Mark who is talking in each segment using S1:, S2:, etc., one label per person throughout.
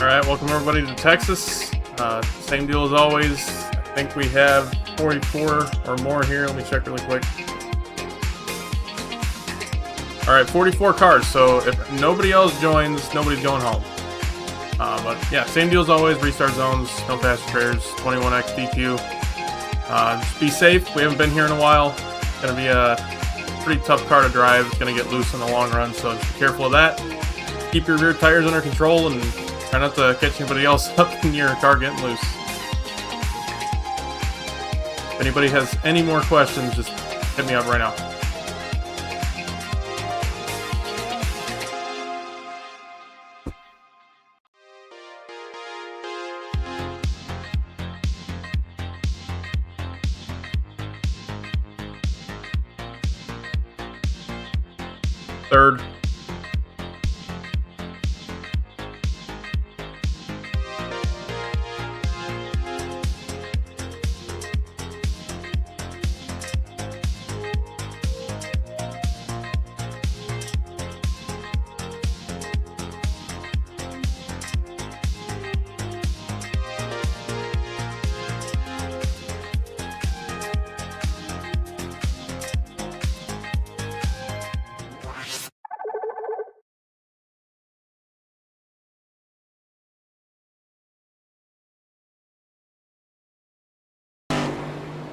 S1: Alright, welcome everybody to Texas. Same deal as always. I think we have 44 or more here. Let me check really quick. Alright, 44 cars, so if nobody else joins, nobody's going home. But yeah, same deal as always. Restart zones, no fast repairs, 21x DQ. Just be safe. We haven't been here in a while. It's going to be a pretty tough car to drive. It's going to get loose in the long run, so just be careful of that. Keep your rear tires under control and try not to catch anybody else up in your car getting loose. If anybody has any more questions, just hit me up right now. Third.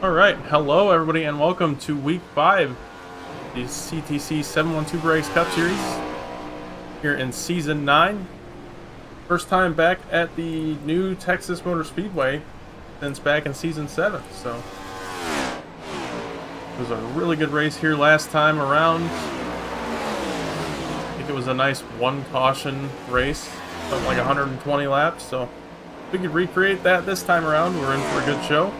S1: Alright, hello everybody and welcome to week 5 of the CTC 712Breaks Cup Series here in season 9. First time back at the new Texas Motor Speedway since back in season 7, so it was a really good race here last time around. I think it was a nice one caution race, something like 120 laps, so if we could recreate that this time around, we're in for a good show.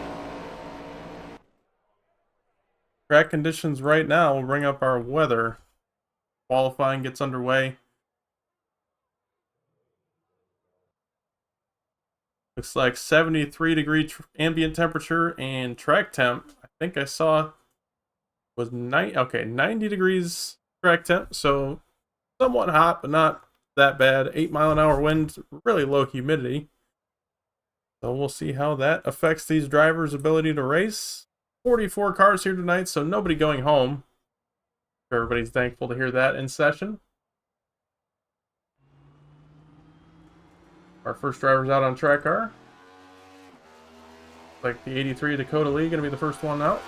S1: Track conditions right now will bring up our weather. Qualifying gets underway. Looks like 73 degree ambient temperature and track temp. I think I saw was 90 degrees track temp, so somewhat hot, but not that bad. 8-mile-an-hour wind, really low humidity. So we'll see how that affects these drivers' ability to race. 44 cars here tonight, so nobody going home. Everybody's thankful to hear that in session. Our first driver's out on track car. Like the 83 Dakota Lee gonna be the first one out.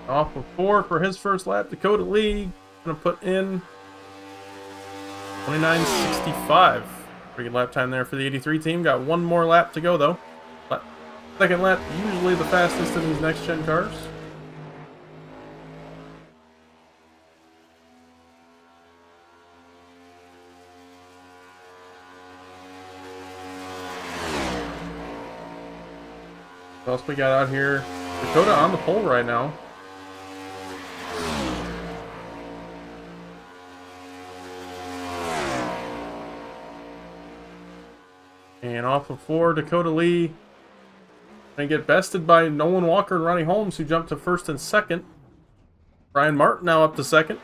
S1: Off of 4 for his first lap. Dakota Lee gonna put in 29.65. Pretty good lap time there for the 83 team. Got one more lap to go though. Second lap usually the fastest in these next gen cars. What else we got out here? Dakota on the pole right now. And off of 4, Dakota Lee gonna get bested by Nolan Walker and Ronnie Holmes, who jumped to first and second. Brian Martin now up to second.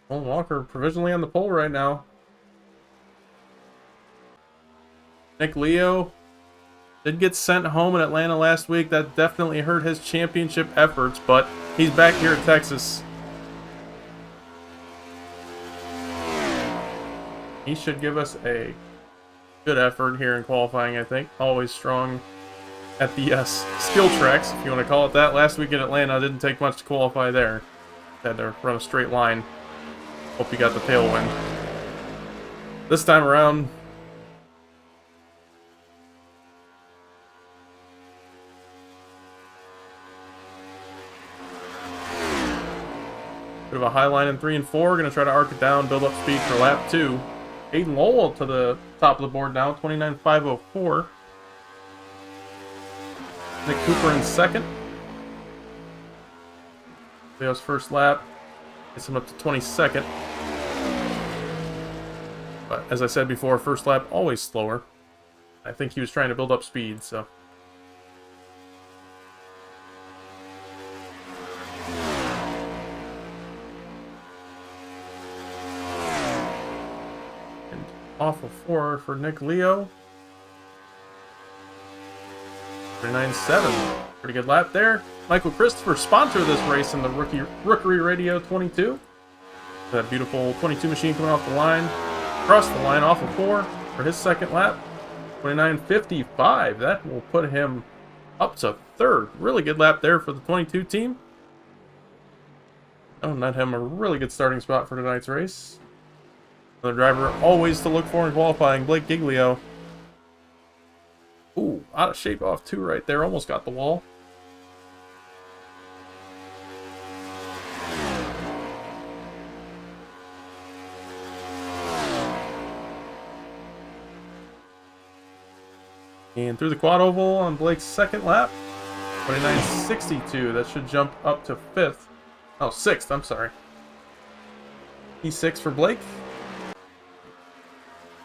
S1: Nolan Walker provisionally on the pole right now. Nick Leo did get sent home in Atlanta last week. That definitely hurt his championship efforts, but he's back here at Texas. He should give us a good effort here in qualifying, I think. Always strong at the skill tracks, if you want to call it that. Last week in Atlanta, didn't take much to qualify there. Had to run a straight line. Hope you got the tailwind. This time around, Bit of a high line in 3 and 4. Going to try to arc it down, build up speed for lap 2. Aiden Lowell to the top of the board now, 29.504. Nick Cooper in second. Leo's first lap gets him up to 22nd. But as I said before, first lap always slower. I think he was trying to build up speed, so. And off of 4 for Nick Leo. 39.7. Pretty good lap there. Michael Christopher, sponsor of this race in the Rookery Radio 22. That beautiful 22 machine coming off the line. Across the line off of 4 for his second lap. 29.55. That will put him up to 3rd. Really good lap there for the 22 team. Oh, net him a really good starting spot for tonight's race. Another driver always to look for in qualifying, Blake Giglio. Ooh, out of shape off 2 right there. Almost got the wall. And through the quad oval on Blake's second lap. 29.62. That should jump up to 5th. Oh, 6th, I'm sorry. E6 for Blake.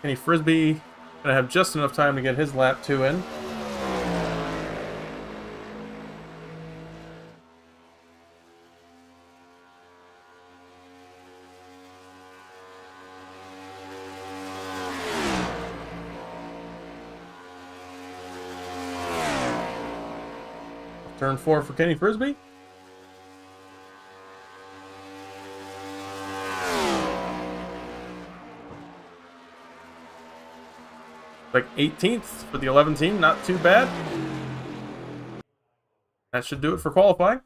S1: Kenny Frisbee gonna have just enough time to get his lap 2 in. Turn 4 for Kenny Frisbee. Like 18th for the 11 team, not too bad. That should do it for qualifying.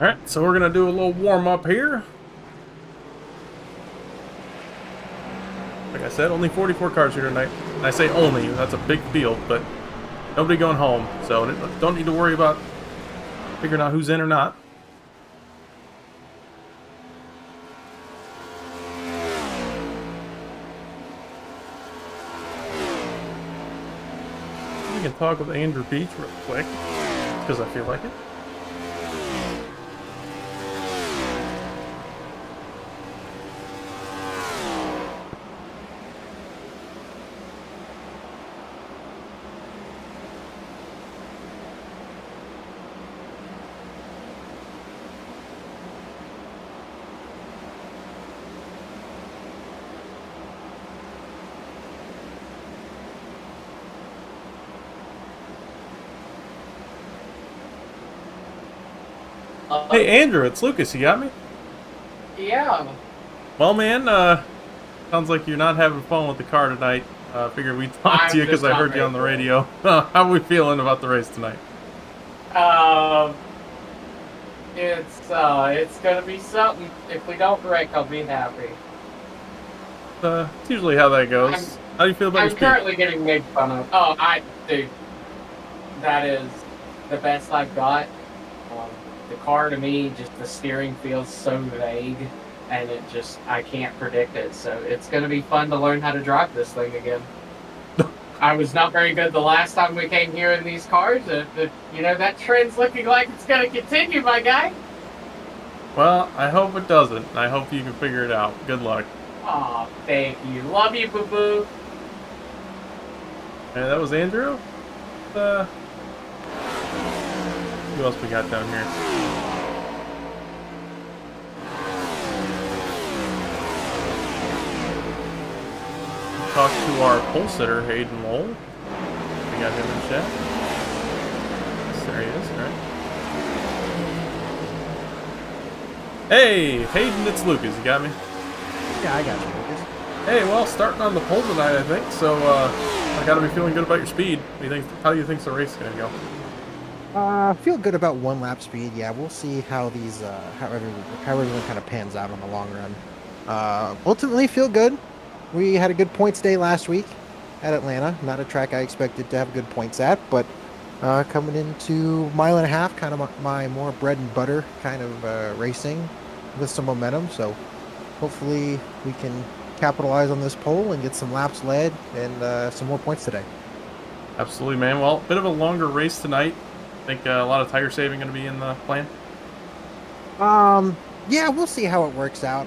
S1: Alright, so we're going to do a little warm-up here. Like I said, only 44 cars here tonight. And I say only, that's a big field, but nobody going home. So don't need to worry about figuring out who's in or not. We can talk with Andrew Beach real quick, because I feel like it. Hey Andrew, it's Lucas. You got me?
S2: Yeah.
S1: Well, man, sounds like you're not having fun with the car tonight. Figured we'd talk to you because I heard you on the radio. How are we feeling about the race tonight?
S2: It's gonna be something. If we don't wreck, I'll be happy.
S1: It's usually how that goes. How do you feel about your speed?
S2: I'm currently getting made fun of. Oh, dude, that is the best I've got. The car, to me, just the steering feels so vague, and I can't predict it. So it's going to be fun to learn how to drive this thing again. I was not very good the last time we came here in these cars. That trend's looking like it's going to continue, my guy.
S1: Well, I hope it doesn't. I hope you can figure it out. Good luck.
S2: Aw, thank you. Love you, boo-boo.
S1: And that was Andrew. Who else we got down here? talk to our pole sitter, Hayden Lowell. We got him in chat. Yes, there he is, all right. Hey, Hayden, it's Lucas. You got me?
S3: Yeah, I got you, Lucas.
S1: Hey, well, starting on the pole tonight, I think. So, I gotta be feeling good about your speed. What do you think? How do you think the race is gonna go?
S3: Feel good about one lap speed. Yeah, we'll see how these how everyone kind of pans out on the long run. Ultimately, feel good. We had a good points day last week at Atlanta. Not a track I expected to have good points at, but coming into mile and a half, kind of my more bread and butter kind of racing with some momentum. So hopefully we can capitalize on this pole and get some laps led and some more points today.
S1: Absolutely, man. Well, bit of a longer race tonight. I think a lot of tire saving going to be in the plan.
S3: Yeah, we'll see how it works out.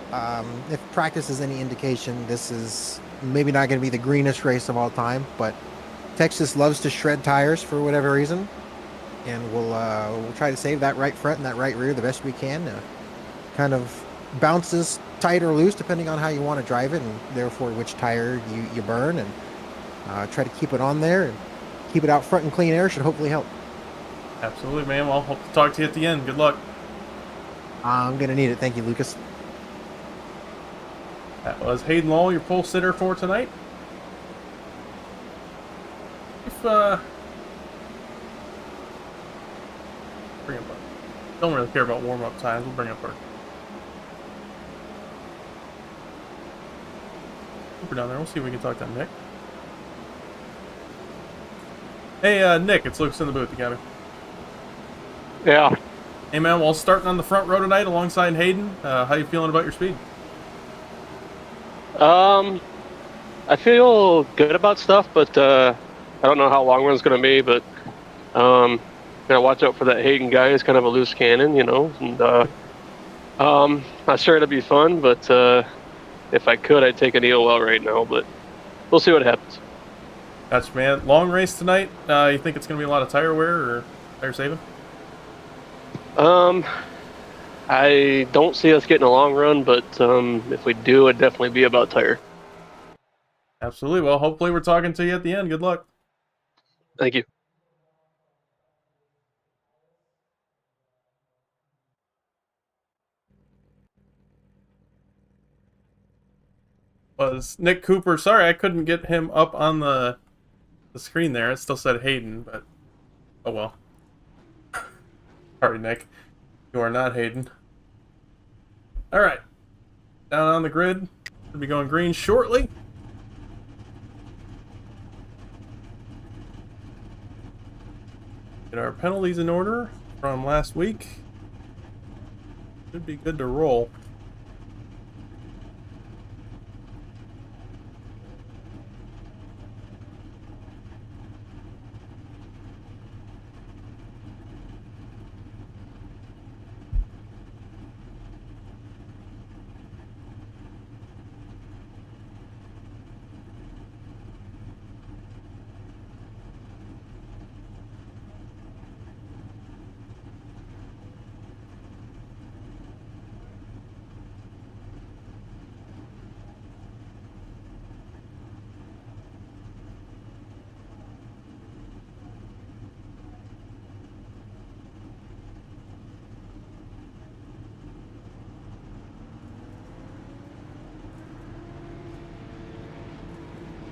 S3: If practice is any indication, this is maybe not going to be the greenest race of all time, but Texas loves to shred tires for whatever reason, and we'll try to save that right front and that right rear the best we can. Kind of bounces tight or loose depending on how you want to drive it, and therefore which tire you burn, and try to keep it on there and keep it out front in clean air should hopefully help.
S1: Absolutely, man. Well, hope to talk to you at the end. Good luck.
S3: I'm going to need it. Thank you, Lucas.
S1: That was Hayden Lowell, your pole sitter for tonight. If, bring up, don't really care about warm-up times. We'll bring up our Cooper down there. We'll see if we can talk to Nick. Hey, Nick, it's Lucas in the booth. You got me?
S4: Yeah.
S1: Hey, man, well, starting on the front row tonight alongside Hayden, how you feeling about your speed?
S4: I feel good about stuff, but I don't know how long run's going to be, but gotta watch out for that Hayden guy. He's kind of a loose cannon, you know, and I'm sure it'll be fun, but if I could, I'd take an EOL right now, but we'll see what happens.
S1: Gotcha, man. Long race tonight. You think it's going to be a lot of tire wear or tire saving?
S4: I don't see us getting a long run, but if we do, it'd definitely be about tire.
S1: Absolutely. Well, hopefully we're talking to you at the end. Good luck.
S4: Thank you.
S1: Was Nick Cooper. Sorry, I couldn't get him up on the screen there. It still said Hayden, but oh well. Sorry, Nick. You are not Hayden. All right. Down on the grid. Should be going green shortly. Get our penalties in order from last week. Should be good to roll.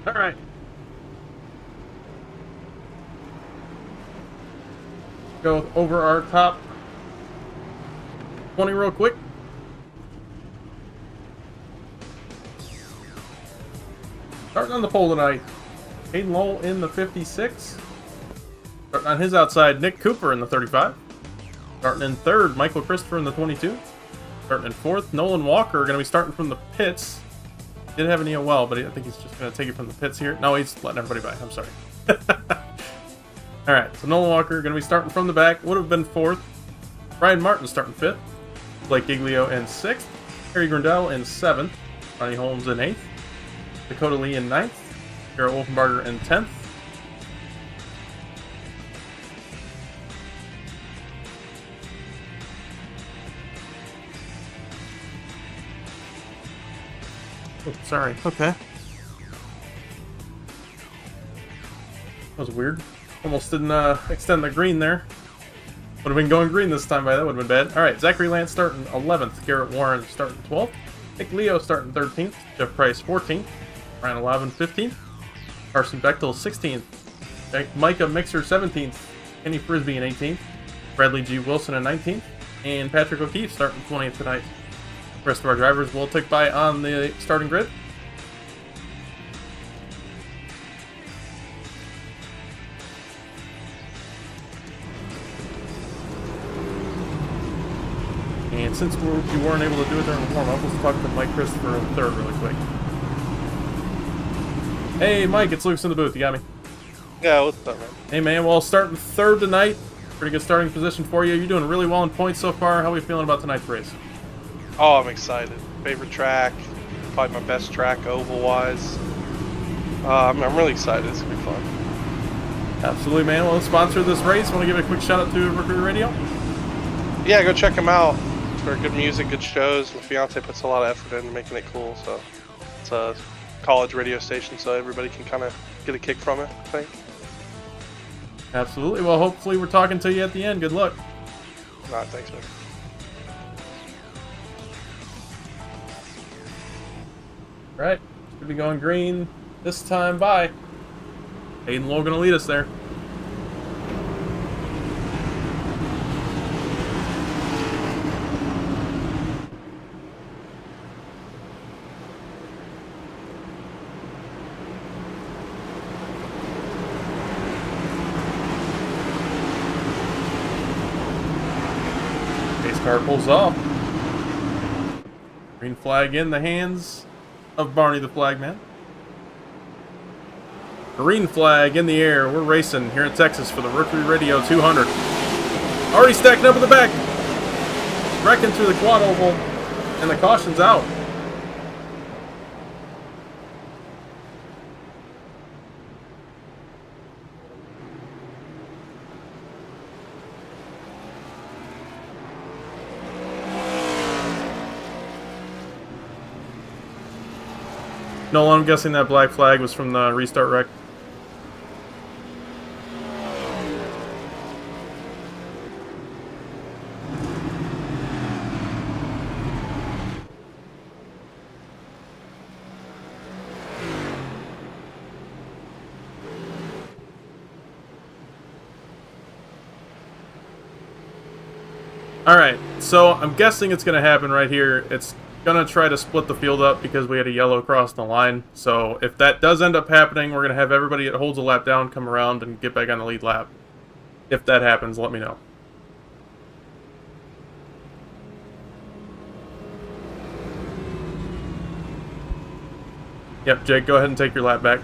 S1: All right. Go over our top 20 real quick. Starting on the pole tonight, Hayden Lowell in the 56. Starting on his outside, Nick Cooper in the 35. Starting in third, Michael Christopher in the 22. Starting in fourth, Nolan Walker going to be starting from the pits. Did have an EOL, but I think he's just going to take it from the pits here. No, he's letting everybody by. I'm sorry. All right, so Nolan Walker going to be starting from the back. Would have been fourth. Brian Martin starting fifth. Blake Giglio in sixth. Harry Grindell in seventh. Ronnie Holmes in eighth. Dakota Lee in ninth. Garrett Wolfenbarger in 10th. Oh, sorry. Okay. That was weird. Almost didn't extend the green there. Would have been going green this time, but that would have been bad. All right, Zachary Lance starting 11th. Garrett Warren starting 12th. Nick Leo starting 13th. Jeff Price 14th. Ryan 11 15th. Carson Bechtel 16th. Micah Mixer 17th. Kenny Frisbee in 18th. Bradley G. Wilson in 19th. And Patrick O'Keefe starting 20th tonight. The rest of our drivers will tick by on the starting grid. And since we weren't able to do it during the warm-up, let's talk to Mike Christopher in third really quick. Hey, Mike, it's Luke's in the booth. You got me?
S5: Yeah, what's up, man?
S1: Hey, man. Well, starting third tonight. Pretty good starting position for you. You're doing really well in points so far. How are we feeling about tonight's race?
S5: Oh, I'm excited. Favorite track. Probably my best track oval-wise. I'm really excited. It's going to be fun.
S1: Absolutely, man. Well, sponsor this race. Want to give a quick shout-out to Rookery Radio?
S5: Yeah, go check them out. It's for good music, good shows. My fiance puts a lot of effort into making it cool, so it's a college radio station, so everybody can kind of get a kick from it, I think.
S1: Absolutely. Well, hopefully we're talking to you at the end. Good luck.
S5: All right, thanks, man.
S1: All right. Should be going green this time. Bye. Hayden Logan will lead us there. Car pulls off. Green flag in the hands of Barney the Flagman. Green flag in the air. We're racing here in Texas for the Rookery Radio 200. Already stacking up in the back. Wrecking through the quad oval. And the caution's out. Nolan, I'm guessing that black flag was from the restart wreck. Alright, so I'm guessing it's going to happen right here. It's going to try to split the field up because we had a yellow cross the line. So if that does end up happening, we're going to have everybody that holds a lap down come around and get back on the lead lap. If that happens, let me know. Yep, Jake, go ahead and take your lap back.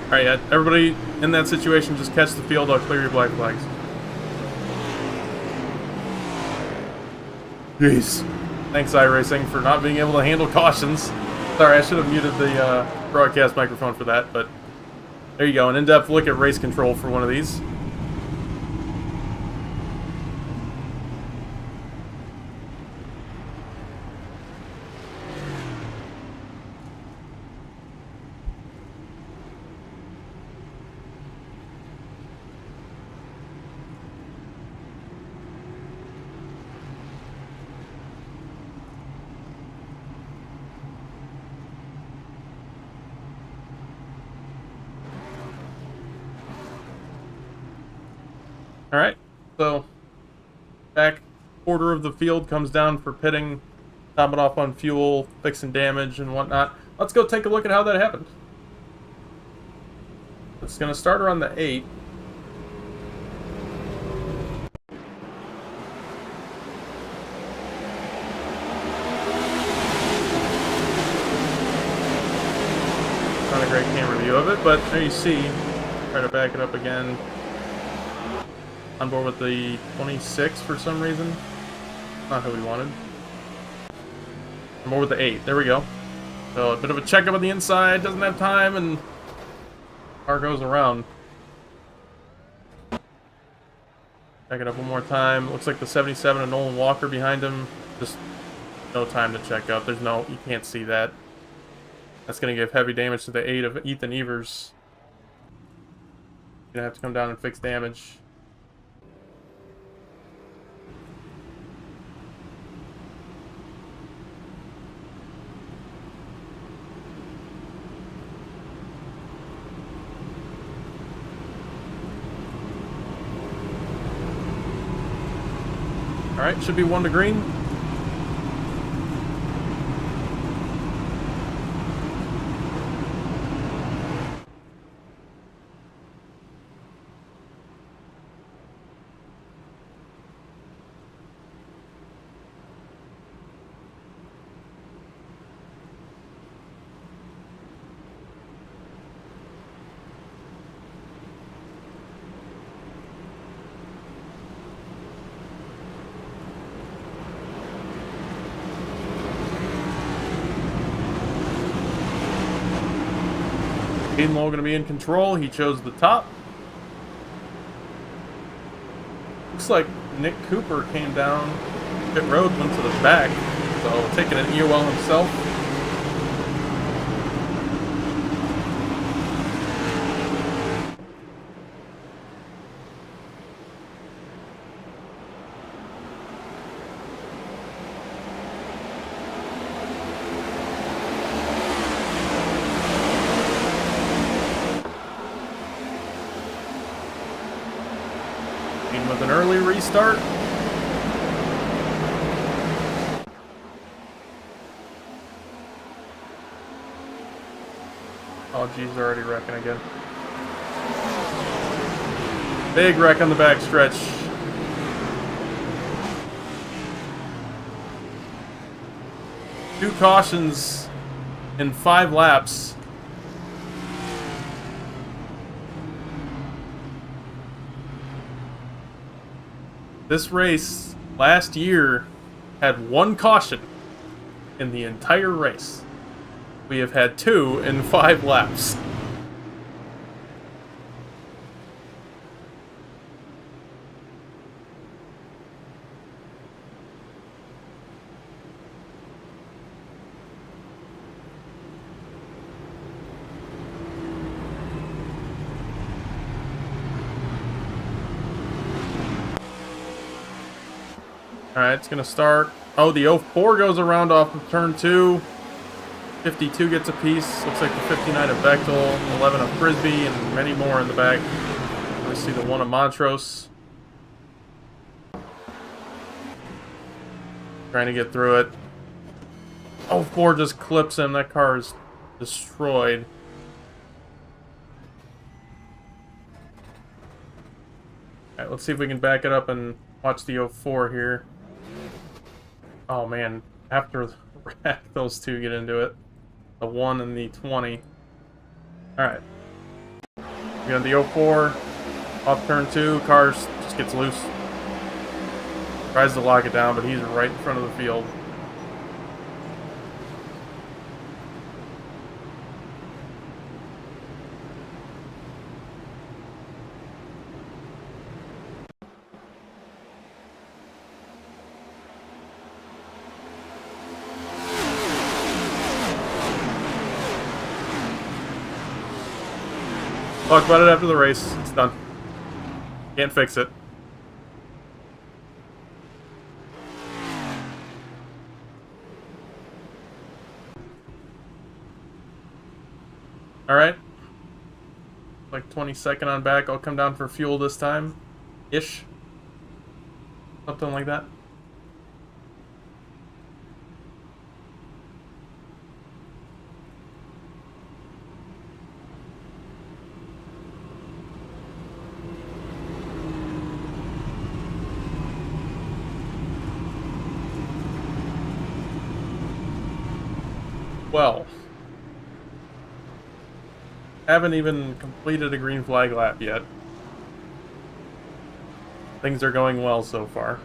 S1: Alright, everybody in that situation, just catch the field. I'll clear your black flags. Jeez. Thanks, iRacing, for not being able to handle cautions. Sorry, I should have muted the broadcast microphone for that, but there you go. An in-depth look at race control for one of these. Alright, so back quarter of the field comes down for pitting, topping off on fuel, fixing damage and whatnot. Let's go take a look at how that happened. It's going to start around the 8. Not a great camera view of it, but there you see. Try to back it up again. On board with the 26 for some reason. Not who we wanted. On board with the 8. There we go. So a bit of a checkup on the inside. Doesn't have time, and car goes around. Check it up one more time. Looks like the 77 and Nolan Walker behind him. Just no time to check up. There's no, you can't see that. That's going to give heavy damage to the 8 of Ethan Evers. Gonna have to come down and fix damage. Alright, should be 1 to green. Aiden Lowe going to be in control. He chose the top. Looks like Nick Cooper came down pit road, went to the back. So taking an EOL himself. With an early restart. Oh geez, they're already wrecking again. Big wreck on the back stretch. Two cautions in 5 laps. This race last year had 1 caution in the entire race. We have had 2 in 5 laps. Alright, it's going to start. Oh, the 04 goes around off of turn 2. 52 gets a piece. Looks like the 59 of Bechtel, 11 of Frisbee, and many more in the back. I see the 1 of Montrose. Trying to get through it. 04 just clips him. That car is destroyed. Alright, let's see if we can back it up and watch the 04 here. Oh man, after the wreck, those two get into it. The 1 and the 20. Alright. We got the 04. Off turn 2, car just gets loose. Tries to lock it down, but he's right in front of the field. Talk about it after the race. It's done. Can't fix it. Alright. Like 22nd on back. I'll come down for fuel this time. Ish. Something like that. Well, haven't even completed a green flag lap yet. Things are going well so far.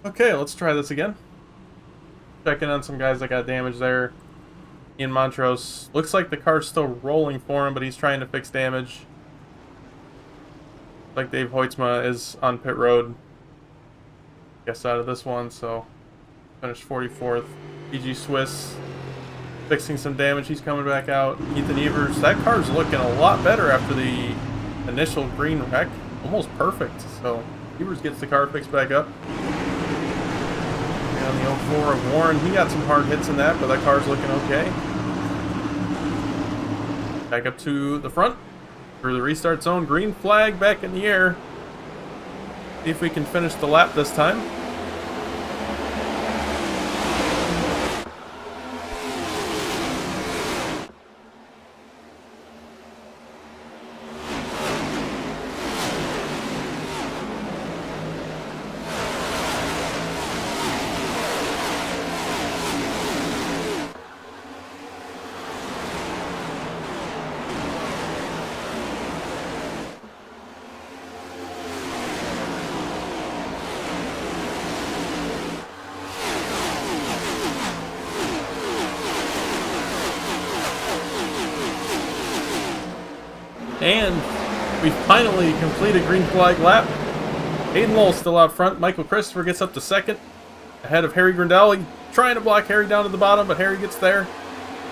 S1: Okay, let's try this again. Checking on some guys that got damage there. Ian Montrose. Looks like the car's still rolling for him, but he's trying to fix damage. Like Dave Hoytsma is on pit road. Guess out of this one, so finished 44th. PG Swiss fixing some damage. He's coming back out. Ethan Evers. That car's looking a lot better after the initial green wreck. Almost perfect. So Evers gets the car fixed back up. On the 04 of Warren, he got some hard hits in that, but that car's looking okay. Back up to the front through the restart zone. Green flag back in the air. See if we can finish the lap this time. And we finally complete a green flag lap. Hayden Lowell still out front. Michael Christopher gets up to second, ahead of Harry Grindell. He's trying to block Harry down to the bottom, but Harry gets there.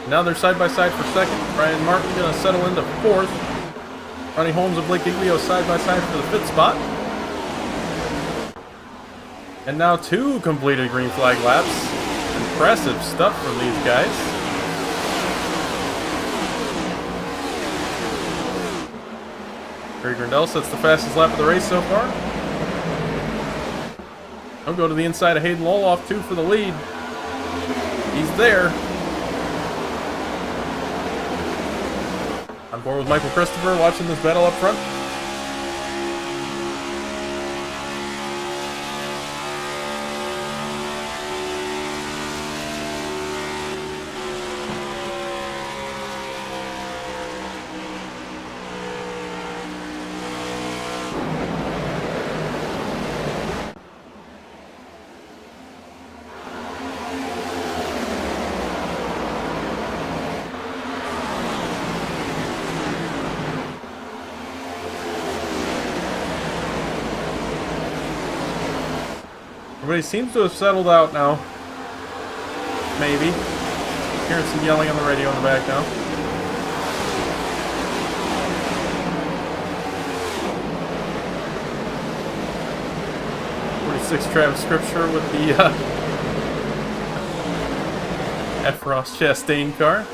S1: Now they're side by side for second. Brian Martin going to settle into fourth. Ronnie Holmes and Blake Giglio side by side for the fifth spot. And now 2 completed green flag laps. Impressive stuff from these guys. Harry Grindell sets the fastest lap of the race so far. He'll go to the inside of Hayden Lowell, off 2 for the lead. He's there. On board with Michael Christopher, watching this battle up front. Everybody seems to have settled out now. Maybe. Hearing some yelling on the radio in the back now. Travis Scripture with the F. Ross Chastain car.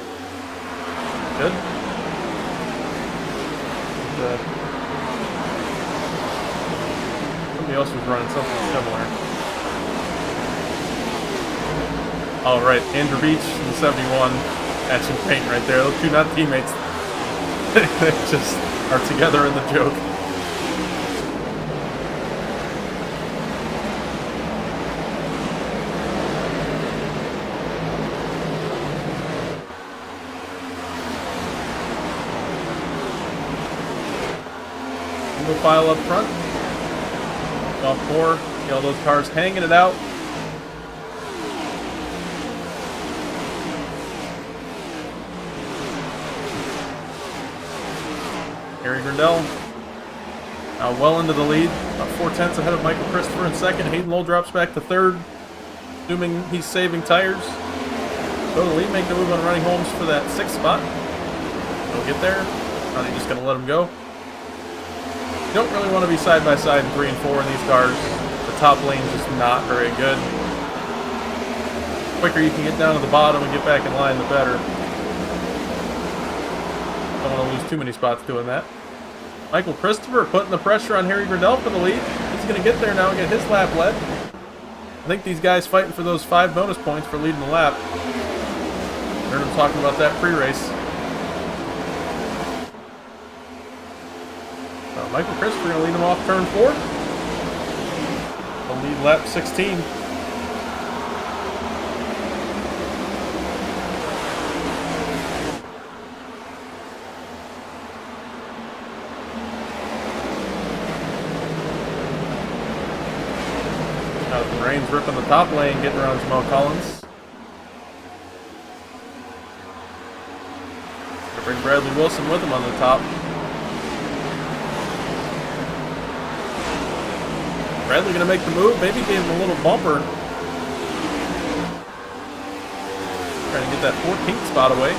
S1: Good. Somebody else was running something similar. All right, Andrew Beach in 71. Action paint right there. Those 2 not teammates. They just are together in the joke. Single file up front. Off 4. See all those cars hanging it out. Harry Grindell now well into the lead, about 4/10 ahead of Michael Christopher in second. Hayden Lowell drops back to third, assuming he's saving tires. Go to the lead, make the move on Ronnie Holmes for that 6th spot. He'll get there. Are they just going to let him go? You don't really want to be side by side in 3 and 4 in these cars. The top lane's just not very good. The quicker you can get down to the bottom and get back in line, the better. Don't want to lose too many spots doing that. Michael Christopher putting the pressure on Harry Grindell for the lead. He's going to get there now and get his lap led. I think these guys fighting for those 5 bonus points for leading the lap. Heard him talking about that pre-race. Michael Christopher going to lead him off turn 4. He'll lead lap 16. Jonathan Rains ripping the top lane, getting around Jamal Collins. Gonna bring Bradley Wilson with him on the top. Bradley gonna make the move, maybe gave him a little bumper. Trying to get that 14th spot away.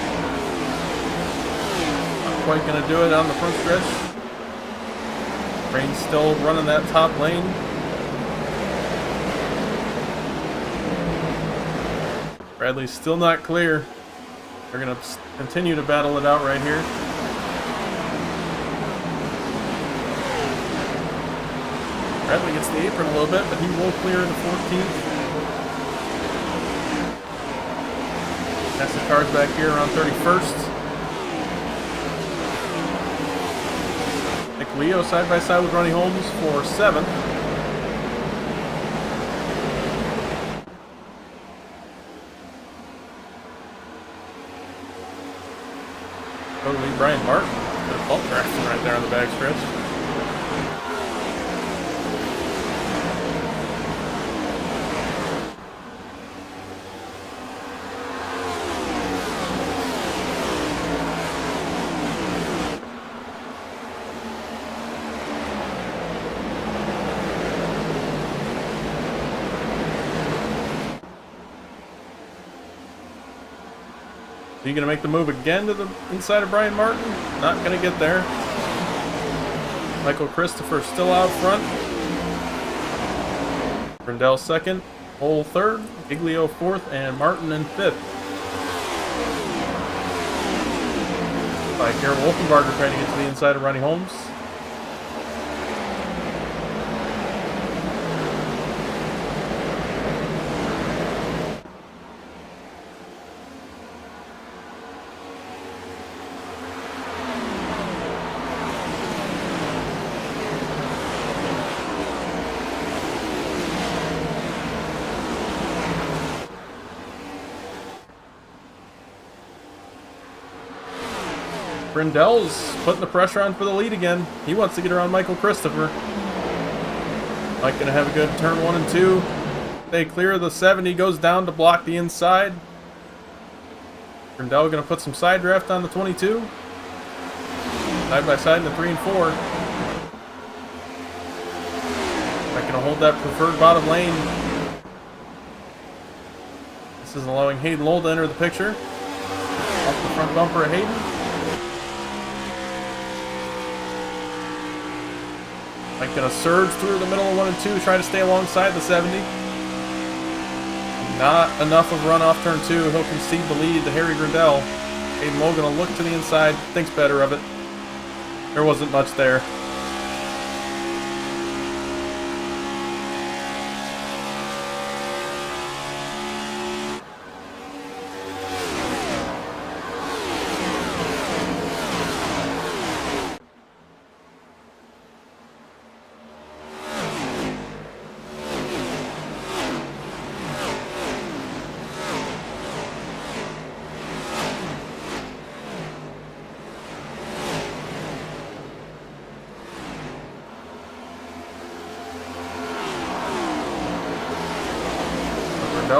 S1: Not quite gonna do it on the front stretch. Rain's still running that top lane. Bradley's still not clear. They're gonna continue to battle it out right here. Bradley gets the apron a little bit, but he will clear the 14th. That's the cars back here around 31st. Nick Leo side by side with Ronnie Holmes for 7th. Totally Brian Martin. Bit of fault traction right there on the back stretch. Is he going to make the move again to the inside of Brian Martin? Not going to get there. Michael Christopher still out front. Grindell 2nd, Hole 3rd, Giglio 4th, and Martin in 5th. By Garrett Wolfenbarger trying to get to the inside of Ronnie Holmes. Grindell's putting the pressure on for the lead again. He wants to get around Michael Christopher. Mike gonna have a good turn 1 and 2. They clear the 70, goes down to block the inside. Grindell gonna put some side draft on the 22. Side by side in the 3 and 4. Mike gonna hold that preferred bottom lane. This is allowing Hayden Lowell to enter the picture. Off the front bumper of Hayden. Mike gonna surge through the middle of 1 and 2, try to stay alongside the 70. Not enough of run off turn 2. He'll concede the lead to Harry Grindell. Hayden Lowe gonna look to the inside, thinks better of it. There wasn't much there.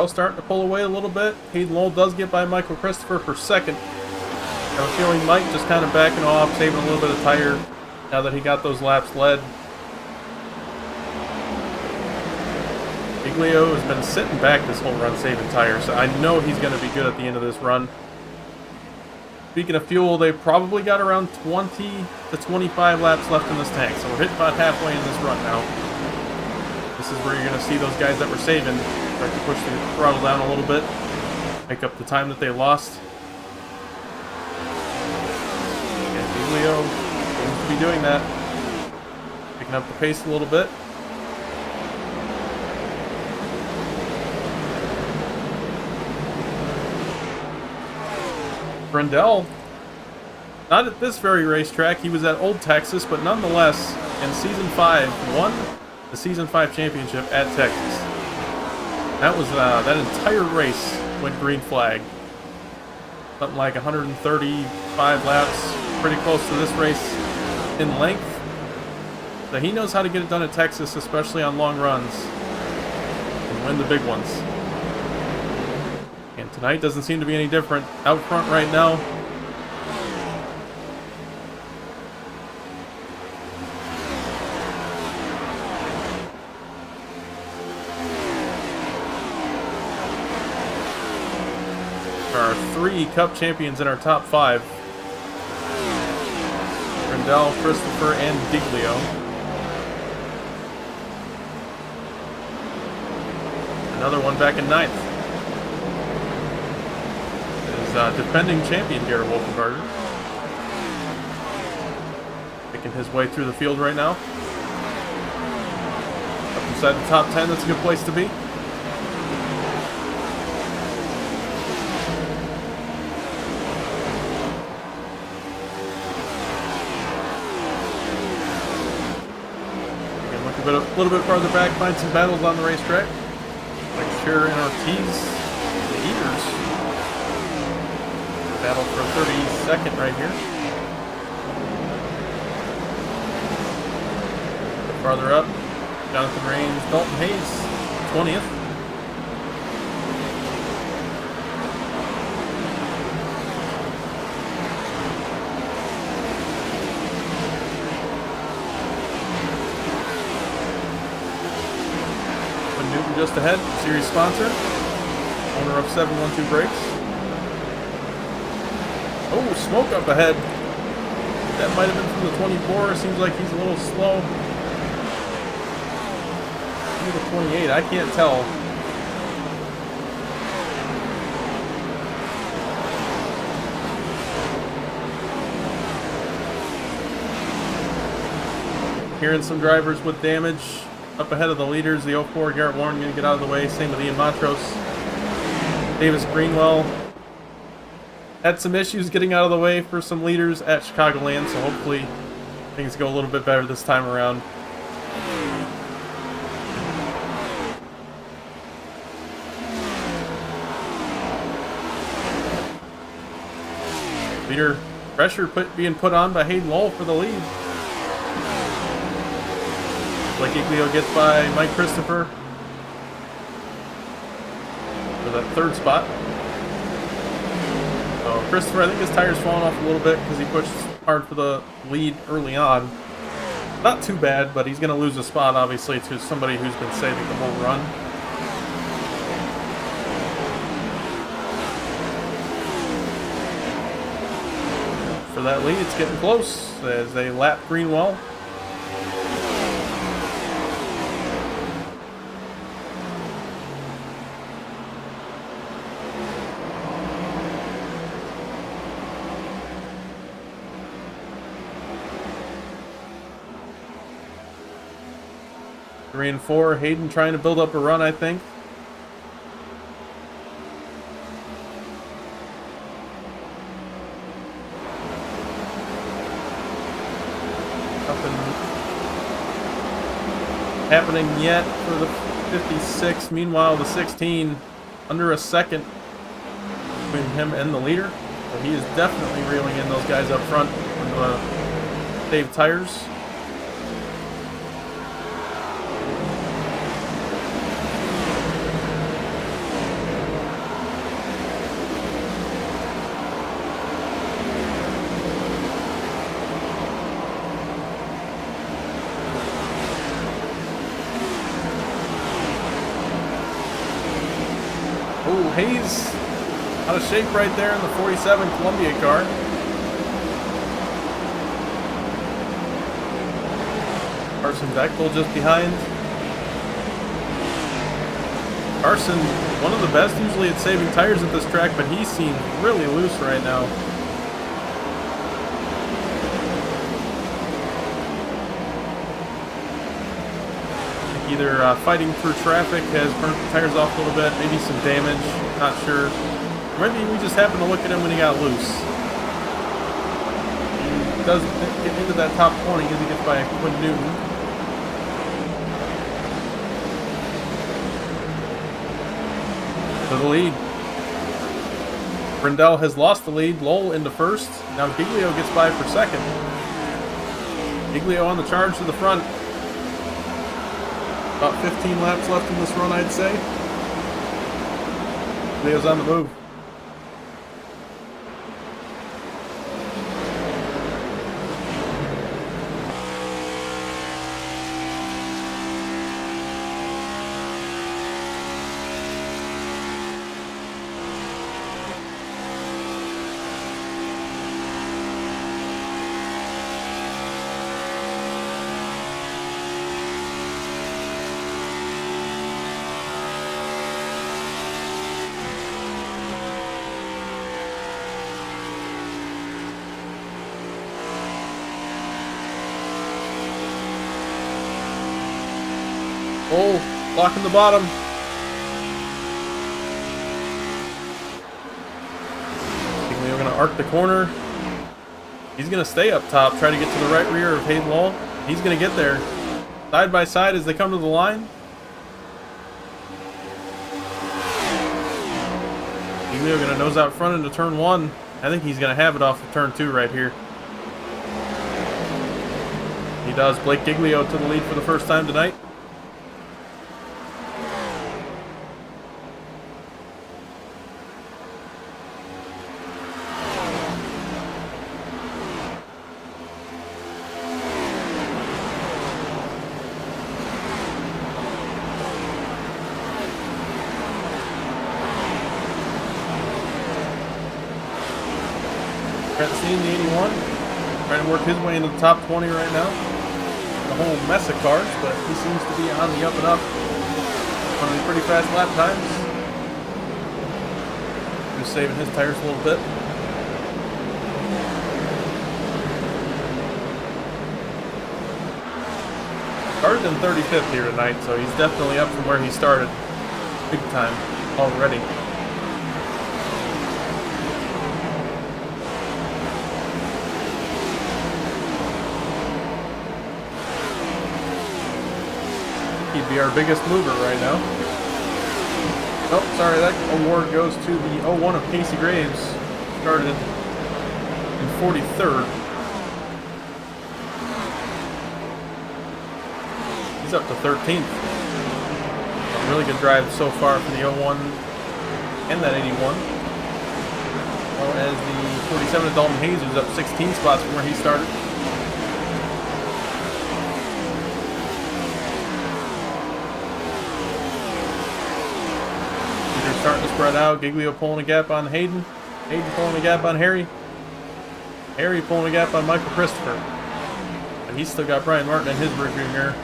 S1: Starting to pull away a little bit. Hayden Lowell does get by Michael Christopher for 2nd. I have a feeling Mike just kind of backing off, saving a little bit of tire now that he got those laps led. Giglio has been sitting back this whole run saving tires, so I know he's going to be good at the end of this run. Speaking of fuel, they probably got around 20 to 25 laps left in this tank, so we're hitting about halfway in this run now. This is where you're going to see those guys that were saving start to push the throttle down a little bit, make up the time that they lost. And Leo seems to be doing that, picking up the pace a little bit. Brendel, not at this very racetrack, he was at Old Texas, but nonetheless, in Season 5, won the Season 5 championship at Texas. That was, that entire race went green flag. Something like 135 laps, pretty close to this race in length. So he knows how to get it done at Texas, especially on long runs, and win the big ones. And tonight doesn't seem to be any different. Out front right now. There are 3 Cup champions in our top 5. Brendel, Christopher, and Diglio. Another one back in 9th. Defending champion Garrett Wolfenbarger, making his way through the field right now. Up inside the top 10, that's a good place to be. We can look a little bit farther back, find some battles on the racetrack, like Scherer and Ortiz, the Eaters. Battle for 32nd right here. Farther up, Jonathan Rains, Dalton Hayes, 20th. Newton just ahead, series sponsor, owner of 712Breaks. Oh, smoke up ahead. That might have been from the 24. Seems like he's a little slow. Maybe the 28. I can't tell. Hearing some drivers with damage up ahead of the leaders. The 04 Garrett Warren going to get out of the way. Same with Ian Montrose. Davis Greenwell had some issues getting out of the way for some leaders at Chicagoland, so hopefully things go a little bit better this time around. Leader pressure being put on by Hayden Lowell for the lead. Blake Iglio gets by Mike Christopher for that 3rd spot. So Christopher, I think his tire's falling off a little bit because he pushed hard for the lead early on. Not too bad, but he's going to lose a spot, obviously, to somebody who's been saving the whole run. For that lead, it's getting close as they lap Greenwell. Three and 4, Hayden trying to build up a run, I think. Nothing happening yet for the 56. Meanwhile, the 16 under a second between him and the leader. So he is definitely reeling in those guys up front from the Dave tires. Out of shape right there in the 47 Columbia car. Carson Bechtel just behind. Carson, one of the best usually at saving tires at this track, but he seems really loose right now. Either fighting through traffic has burnt the tires off a little bit, maybe some damage, not sure. Maybe we just happened to look at him when he got loose. He does get into that top 20 as he gets by Quinn Newton. To the lead. Brindell has lost the lead. Lowell into first. Now Giglio gets by for second. Giglio on the charge to the front. About 15 laps left in this run, I'd say. Giglio's on the move. Oh, blocking the bottom. Giglio gonna arc the corner. He's gonna stay up top, try to get to the right rear of Hayden Lowell. He's gonna get there. Side by side as they come to the line. Giglio gonna nose out front into turn 1. I think he's gonna have it off of turn 2 right here. He does. Blake Giglio to the lead for the first time tonight. The 81, trying to work his way into the top 20 right now. A whole mess of cars, but he seems to be on the up and up. Running pretty fast lap times. Just saving his tires a little bit. Started in 35th here tonight, so he's definitely up from where he started. Big time already. He'd be our biggest mover right now. Oh, sorry, that award goes to the 01 of Casey Graves. Started in 43rd. He's up to 13th. A really good drive so far for the 01 and that 81. As well as the 47 of Dalton Hayes, who's up 16 spots from where he started. Starting to spread out. Giglio pulling a gap on Hayden. Hayden pulling a gap on Harry. Harry pulling a gap on Michael Christopher. And he's still got Brian Martin in his rearview mirror.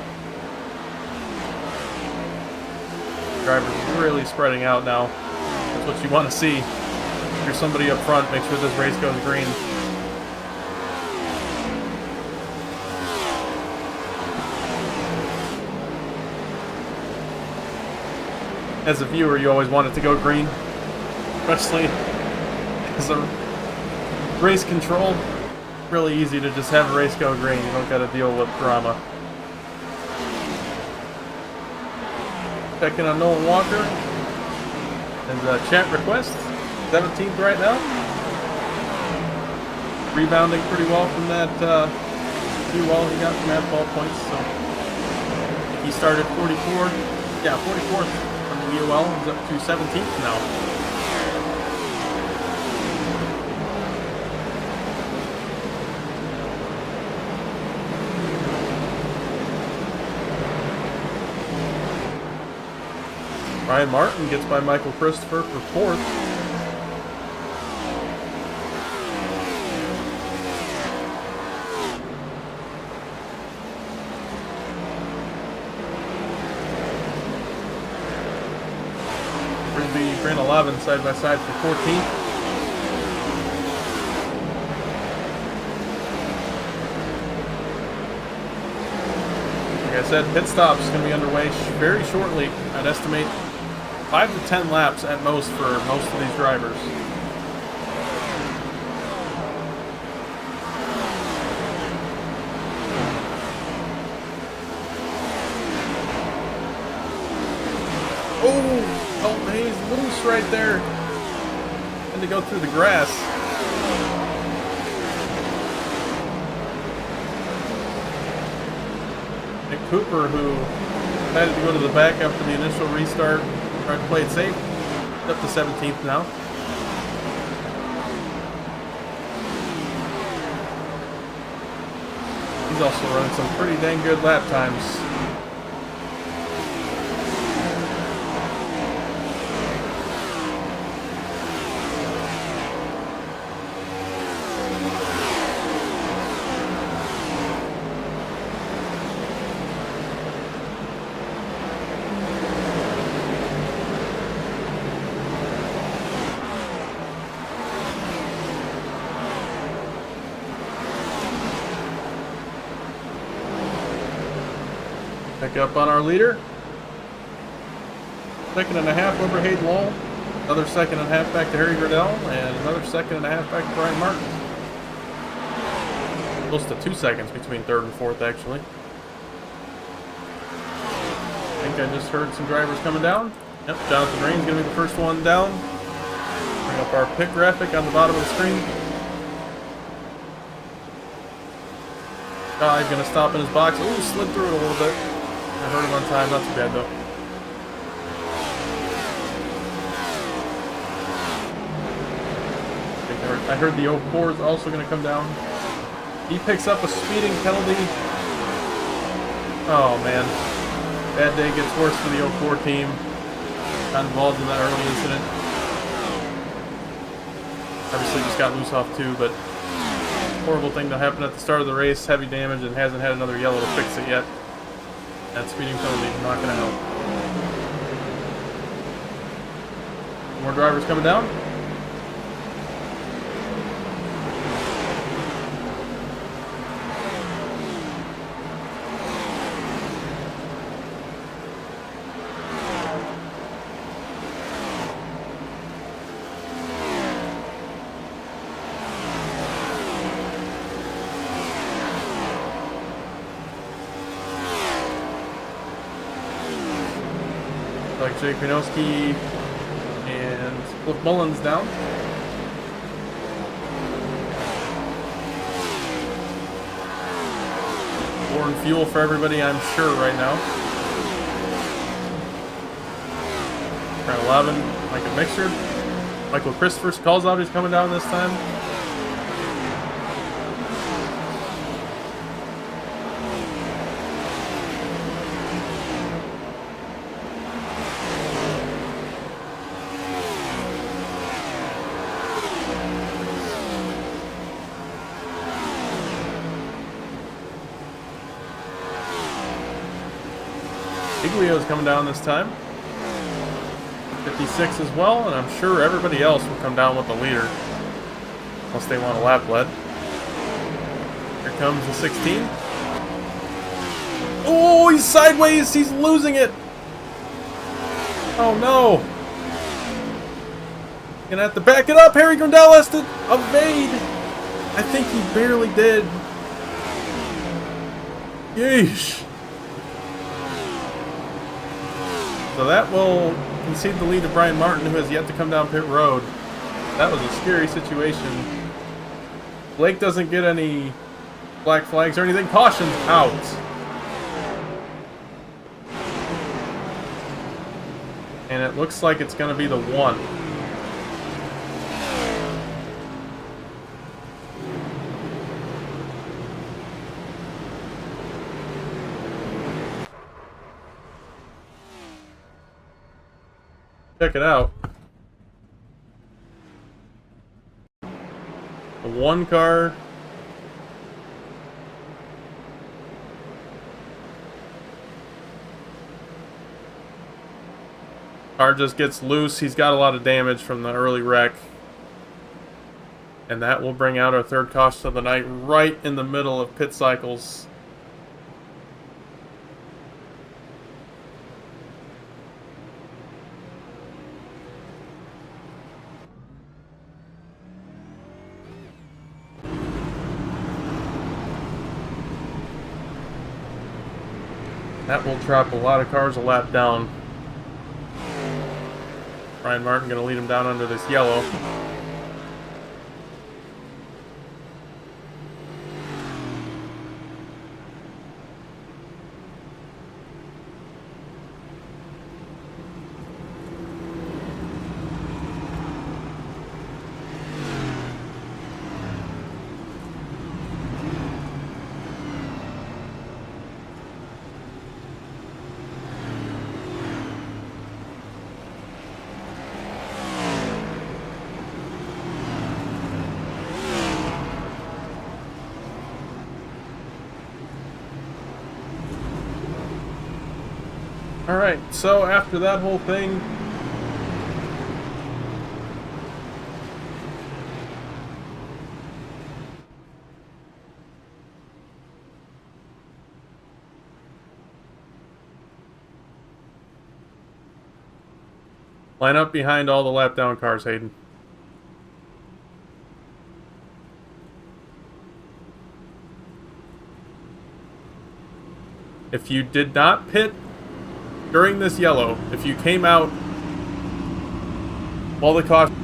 S1: Drivers really spreading out now. That's what you want to see. If you're somebody up front, make sure this race goes green. As a viewer, you always want it to go green, especially as a race control. Really easy to just have a race go green. You don't got to deal with drama. Checking on Nolan Walker and the chat request. 17th right now. Rebounding pretty well from that well he got from that 12 points. So he started 44. Yeah, 44th. UL is up to 17th now. Brian Martin gets by Michael Christopher for 4th. ran 11 side by side for 14th. Like I said, pit stop's going to be underway very shortly. I'd estimate 5 to 10 laps at most for most of these drivers. Oh, he's loose right there. And to go through the grass. Nick Cooper, who decided to go to the back after the initial restart, tried to play it safe, up to 17th now. He's also running some pretty dang good lap times. Back up on our leader. 1.5 seconds over Hayden Lowell. Another 1.5 seconds back to Harry Gradell. And another 1.5 seconds back to Brian Martin. Close to 2 seconds between third and fourth, actually. I think I just heard some drivers coming down. Yep, Jonathan Rain's going to be the first one down. Bring up our pit graphic on the bottom of the screen. He's going to stop in his box. Ooh, slid through it a little bit. I heard him on time, not too bad though. I heard the 04 is also going to come down. He picks up a speeding penalty. Oh man. Bad day gets worse for the 04 team. Got involved in that early incident. Obviously just got loose off too, but horrible thing to happen at the start of the race. Heavy damage and hasn't had another yellow to fix it yet. That speeding penalty is not going to help. More drivers coming down. Like Jake Winowski and Cliff Mullins down. War and fuel for everybody, I'm sure, right now. Round 11, Michael Mixer. Michael Christopher calls out he's coming down this time. Iglio's coming down this time. 56 as well, and I'm sure everybody else will come down with the leader. Unless they want a lap lead. Here comes the 16. Oh, he's sideways! He's losing it! Oh no! Gonna have to back it up! Harry Grandel has to evade! I think he barely did. Yeesh. So that will concede the lead to Brian Martin, who has yet to come down pit road. That was a scary situation. Blake doesn't get any black flags or anything. Caution's out. And it looks like it's going to be the 1. Check it out. The 1 car. Car just gets loose. He's got a lot of damage from the early wreck. And that will bring out our third caution of the night right in the middle of pit cycles. That will drop a lot of cars a lap down. Ryan Martin going to lead him down under this yellow. Alright, so after that whole thing, line up behind all the lap down cars, Hayden. If you did not pit during this yellow, if you came out while the caution...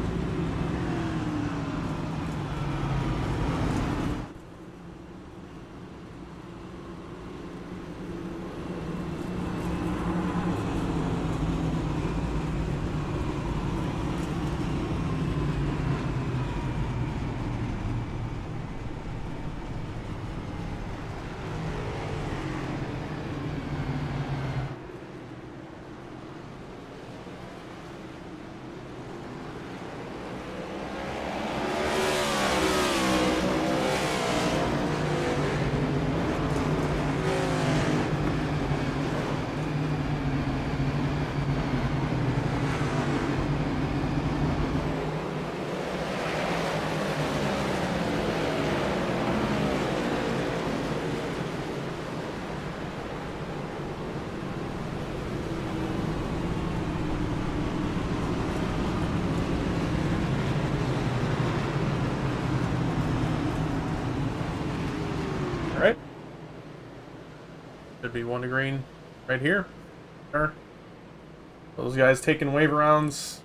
S1: Alright. Should be one to green right here. Sure. Those guys taking wave rounds.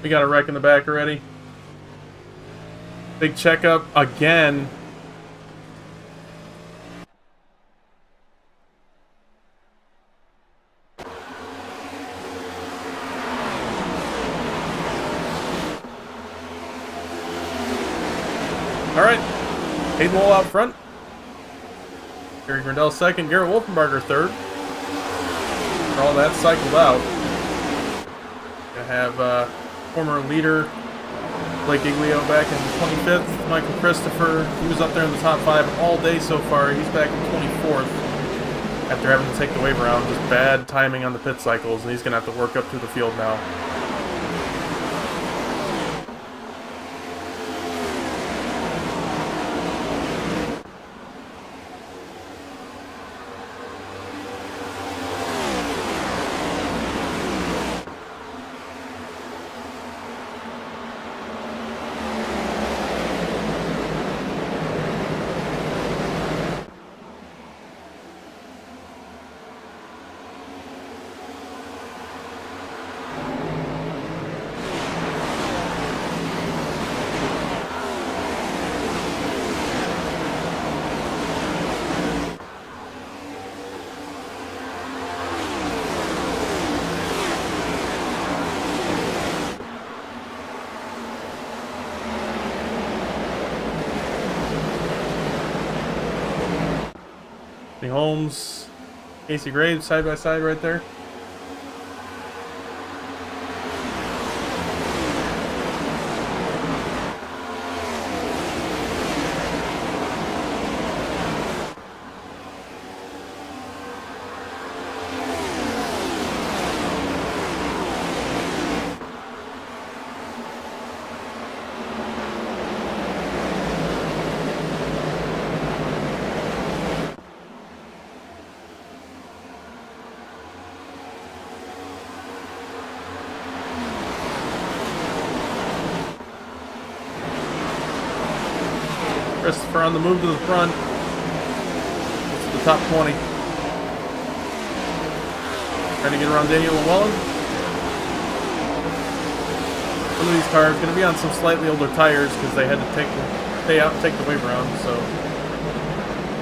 S1: We got a wreck in the back already. Big checkup again. Alright. Hayden Wool out front. Gary Grindell second. Garrett Wolfenbarger third. For all that cycled out. Gonna have former leader Blake Iglio back in 25th. Michael Christopher, he was up there in the top 5 all day so far. He's back in 24th after having to take the wave around. Just bad timing on the pit cycles, and he's going to have to work up through the field now. Holmes, Casey Graves side by side right there. Christopher on the move to the front. It's the top 20. Trying to get around Daniel Llewellyn. Some of these cars are going to be on some slightly older tires because they had to stay out and take the wave around. So,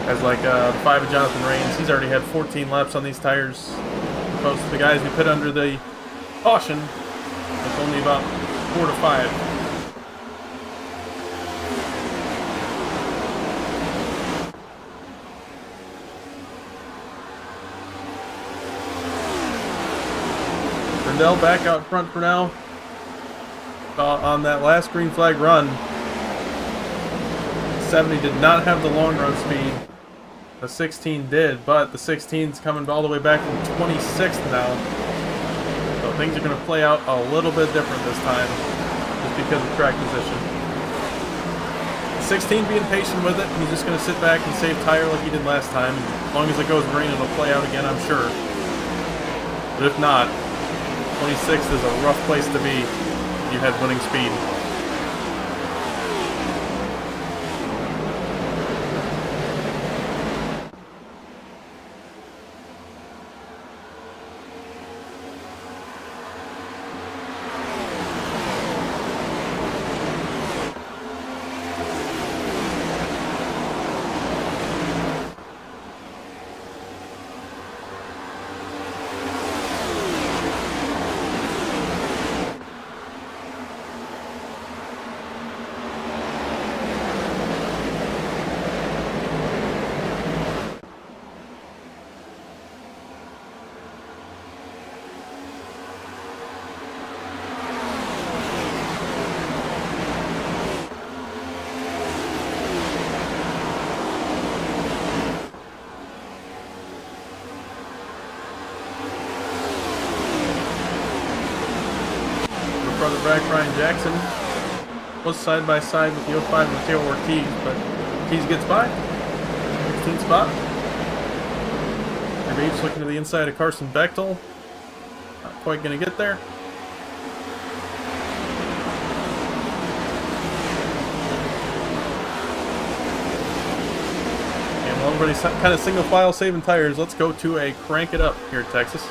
S1: guys like the 5 of Jonathan Rains, he's already had 14 laps on these tires. Opposed to the guys who put under the caution, it's only about 4 to 5. Rendell back out front for now. On that last green flag run, 70 did not have the long run speed. The 16 did, but the 16's coming all the way back from 26th now. So things are going to play out a little bit different this time, just because of track position. 16 being patient with it, he's just going to sit back and save tire like he did last time. As long as it goes green, it'll play out again, I'm sure. But if not, 26th is a rough place to be if you had winning speed. Brother back Ryan Jackson was side by side with the 05 Mateo Ortiz, but Ortiz gets by. 16th spot. Reeves looking to the inside of Carson Bechtel. Not quite going to get there. And while everybody's kind of single file saving tires, let's go to a crank it up here in Texas.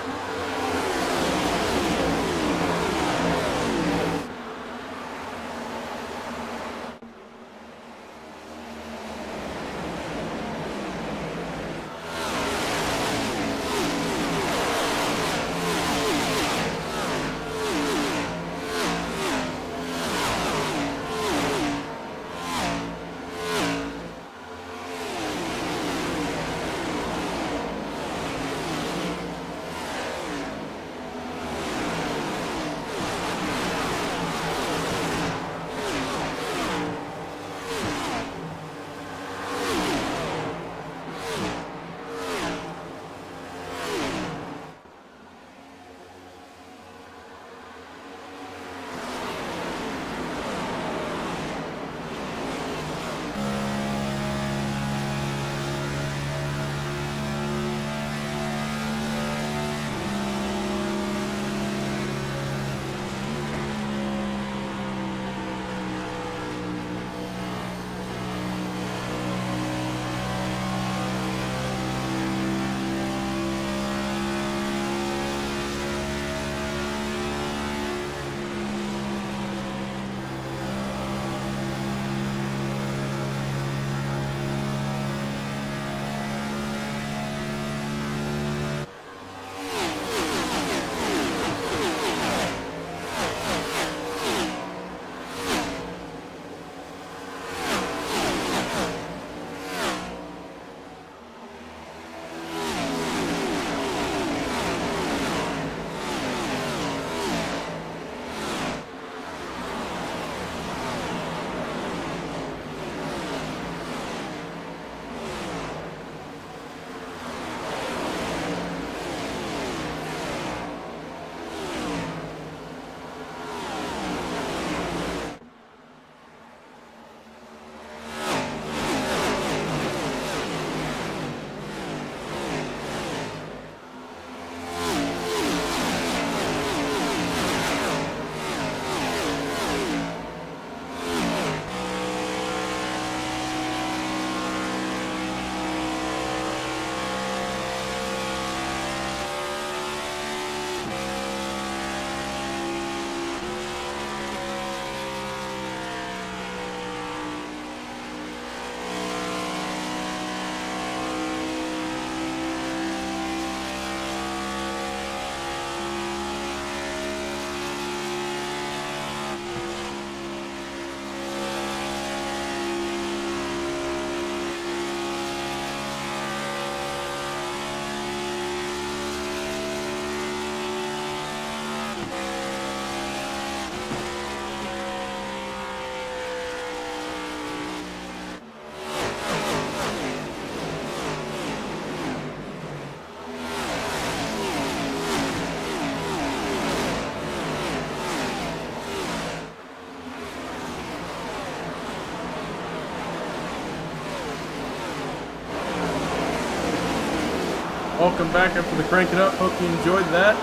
S1: welcome back after the Crank It Up. Hope you enjoyed that.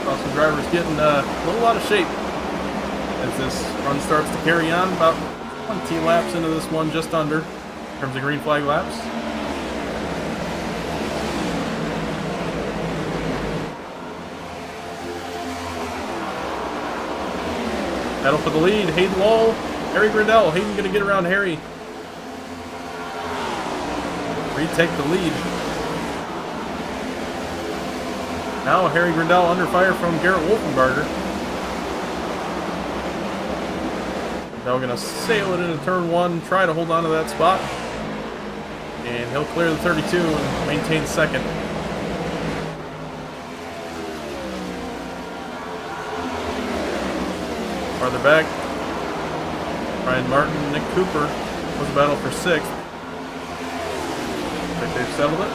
S1: Awesome drivers getting a little out of shape as this run starts to carry on. About 20 laps into this one, just under, in terms of green flag laps. Battle for the lead. Hayden Lowell, Harry Grindell. Hayden going to get around Harry. Retake the lead. Now Harry Grindell under fire from Garrett Wolfenbarger. Now going to sail it into turn 1, try to hold on to that spot. And he'll clear the 32 and maintain second. Farther back, Ryan Martin, Nick Cooper was a battle for 6th. I think they've settled it.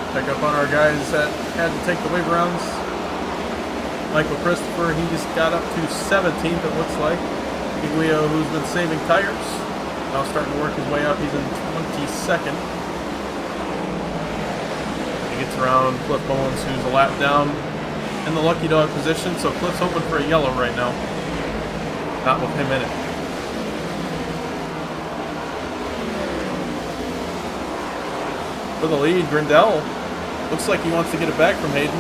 S1: Check up on our guys that had to take the wave rounds. Michael Christopher, he just got up to 17th, it looks like. Giglio, who's been saving tires, now starting to work his way up. He's in 22nd. He gets around Cliff Owens, who's a lap down in the lucky dog position, so Cliff's hoping for a yellow right now. Not with him in it. For the lead, Grindell looks like he wants to get it back from Hayden.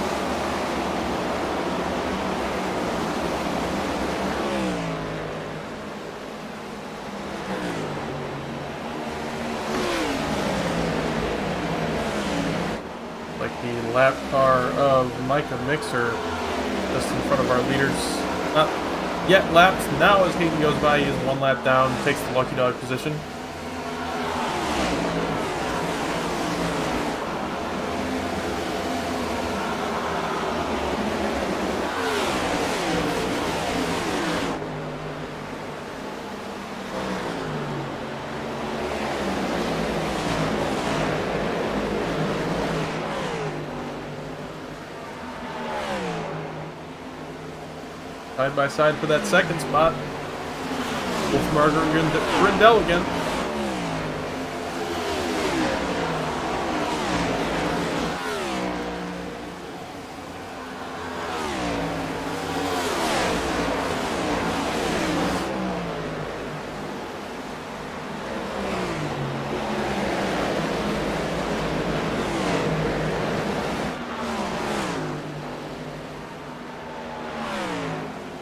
S1: Like the lap car of Micah Mixer just in front of our leaders. Not yet lapped. Now as Hayden goes by, he is 1 lap down, takes the lucky dog position. Side by side for that second spot. Wolfmarger and Grindell again.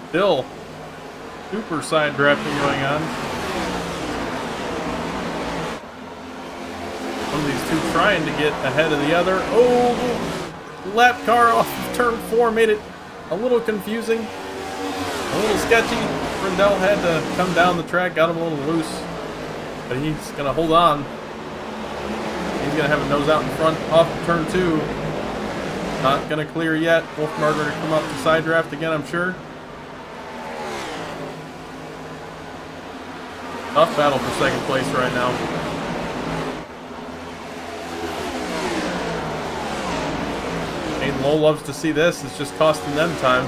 S1: Still, super side drafting going on. One of these two trying to get ahead of the other. Oh, lap car off of turn 4 made it a little confusing, a little sketchy. Grindell had to come down the track, got him a little loose, but he's gonna hold on. He's gonna have a nose out in front off of turn 2. Not gonna clear yet. Wolfmarger to come up to side draft again, I'm sure. Tough battle for second place right now. Hayden Lowell loves to see this. It's just costing them time.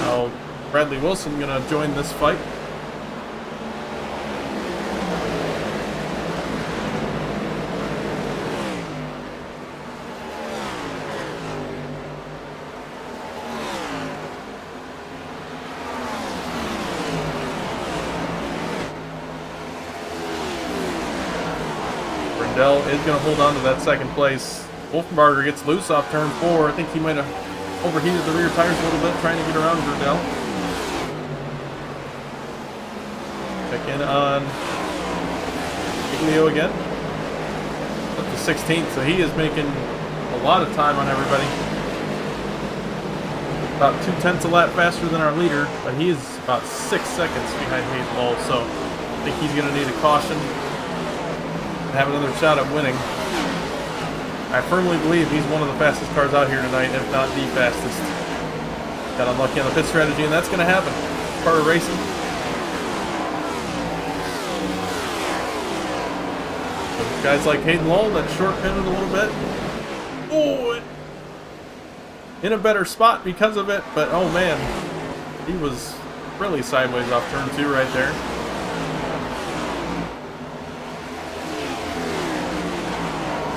S1: Now Bradley Wilson gonna join this fight. Grindell is going to hold on to that second place. Wolfenbarger gets loose off turn 4. I think he might have overheated the rear tires a little bit trying to get around Grindell. Check in on Giglio again. Up to 16th, so he is making a lot of time on everybody. About 2/10 a lap faster than our leader, but he is about 6 seconds behind Hayden Lowell, so I think he's going to need a caution. Have another shot at winning. I firmly believe he's one of the fastest cars out here tonight, if not the fastest. Got unlucky on the pit strategy, and that's going to happen. Part of racing. So guys like Hayden Lowell that short pinned a little bit. Oh, in a better spot because of it, but oh man, he was really sideways off turn 2 right there.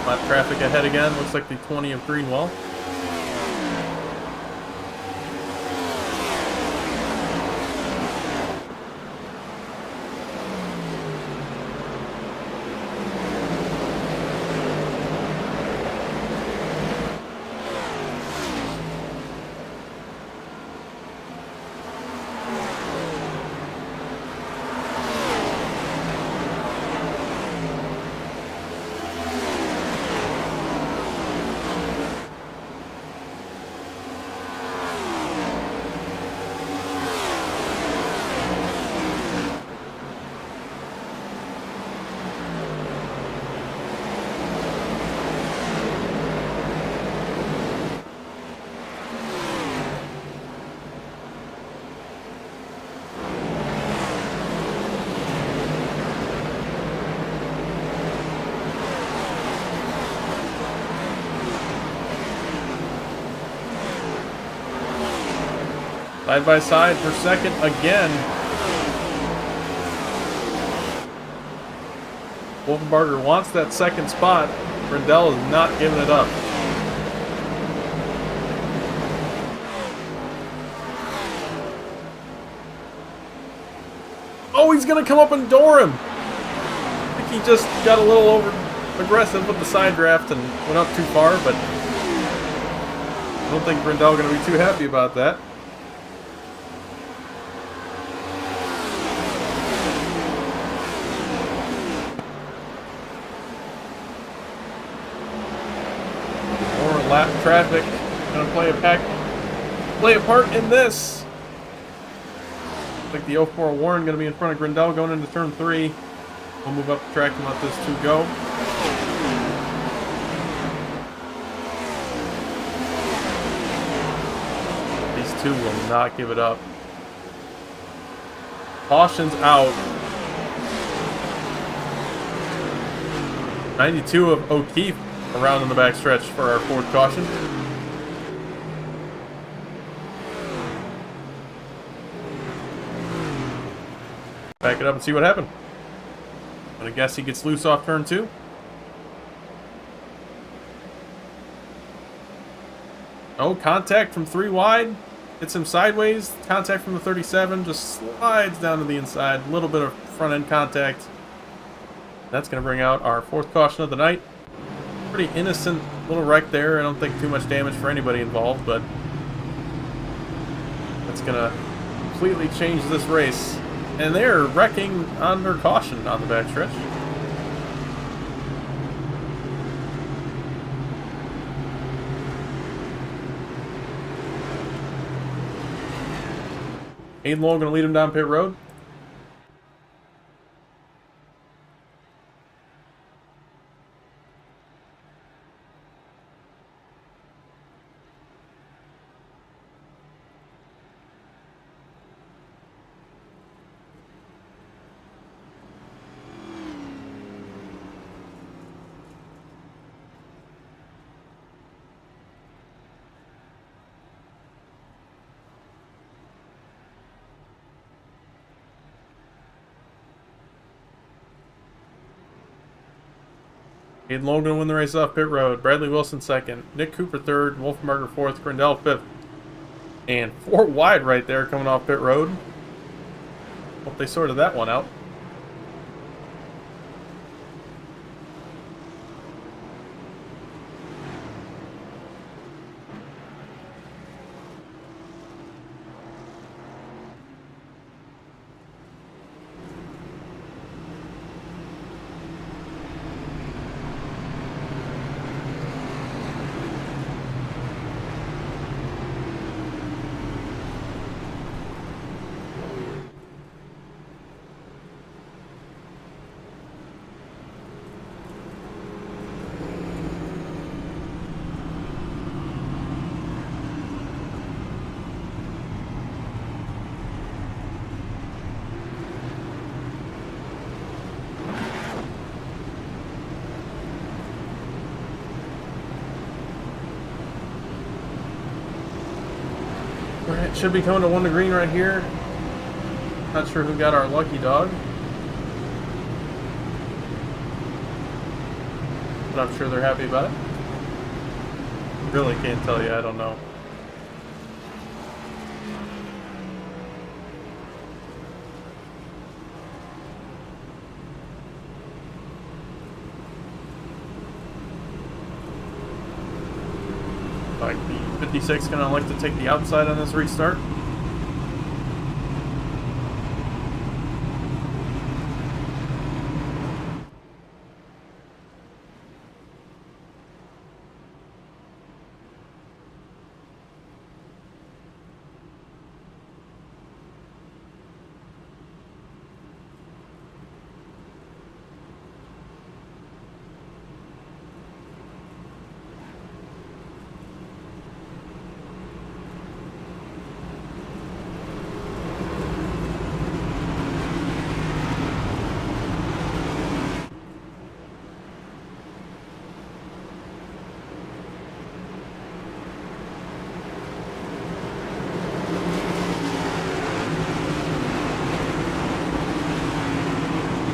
S1: Lap traffic ahead again. Looks like the 20 of Greenwell. Side by side for second again. Wolfenbarger wants that second spot. Brindell is not giving it up. Oh, he's going to come up and door him. I think he just got a little over aggressive with the side draft and went up too far, but I don't think Brindell going to be too happy about that. Lap traffic gonna play a part in this. Looks like the 04 Warren gonna be in front of Grindell going into turn 3. We'll move up the track and let this 2 go. These 2 will not give it up. Caution's out. 92 of O'Keefe around in the backstretch for our 4th caution. Back it up and see what happened. I'm gonna guess he gets loose off turn 2. Oh, contact from 3 wide. Hits him sideways. Contact from the 37 just slides down to the inside. A little bit of front end contact. That's gonna bring out our 4th caution of the night. Pretty innocent little wreck there. I don't think too much damage for anybody involved, but that's gonna completely change this race. And they're wrecking under caution on the backstretch. Aiden Lowell gonna lead him down pit road. Aiden Lowell gonna win the race off pit road. Bradley Wilson 2nd. Nick Cooper 3rd. Wolfenbarger 4th. Grindell 5th. And 4 wide right there coming off pit road. Hope they sorted that one out. Alright, should be coming to 1 to green right here. Not sure who got our lucky dog. but I'm sure they're happy about it. Really can't tell you, I don't know. Like the 56 gonna like to take the outside on this restart.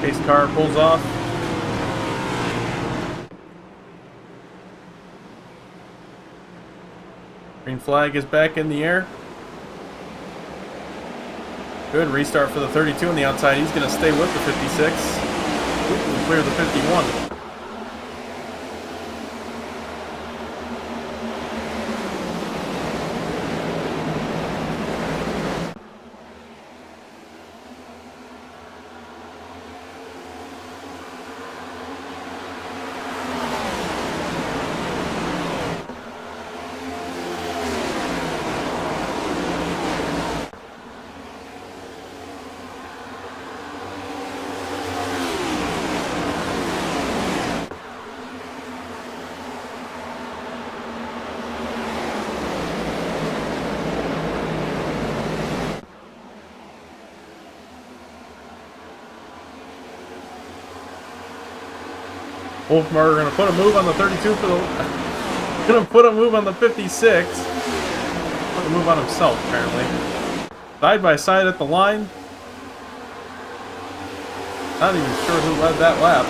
S1: Pace car pulls off. Green flag is back in the air. Good restart for the 32 on the outside. He's going to stay with the 56. Quickly clear the 51. Wolfmark going to put a move on the 32 for the... going to put a move on the 56. Put a move on himself, apparently. Side by side at the line. Not even sure who led that lap.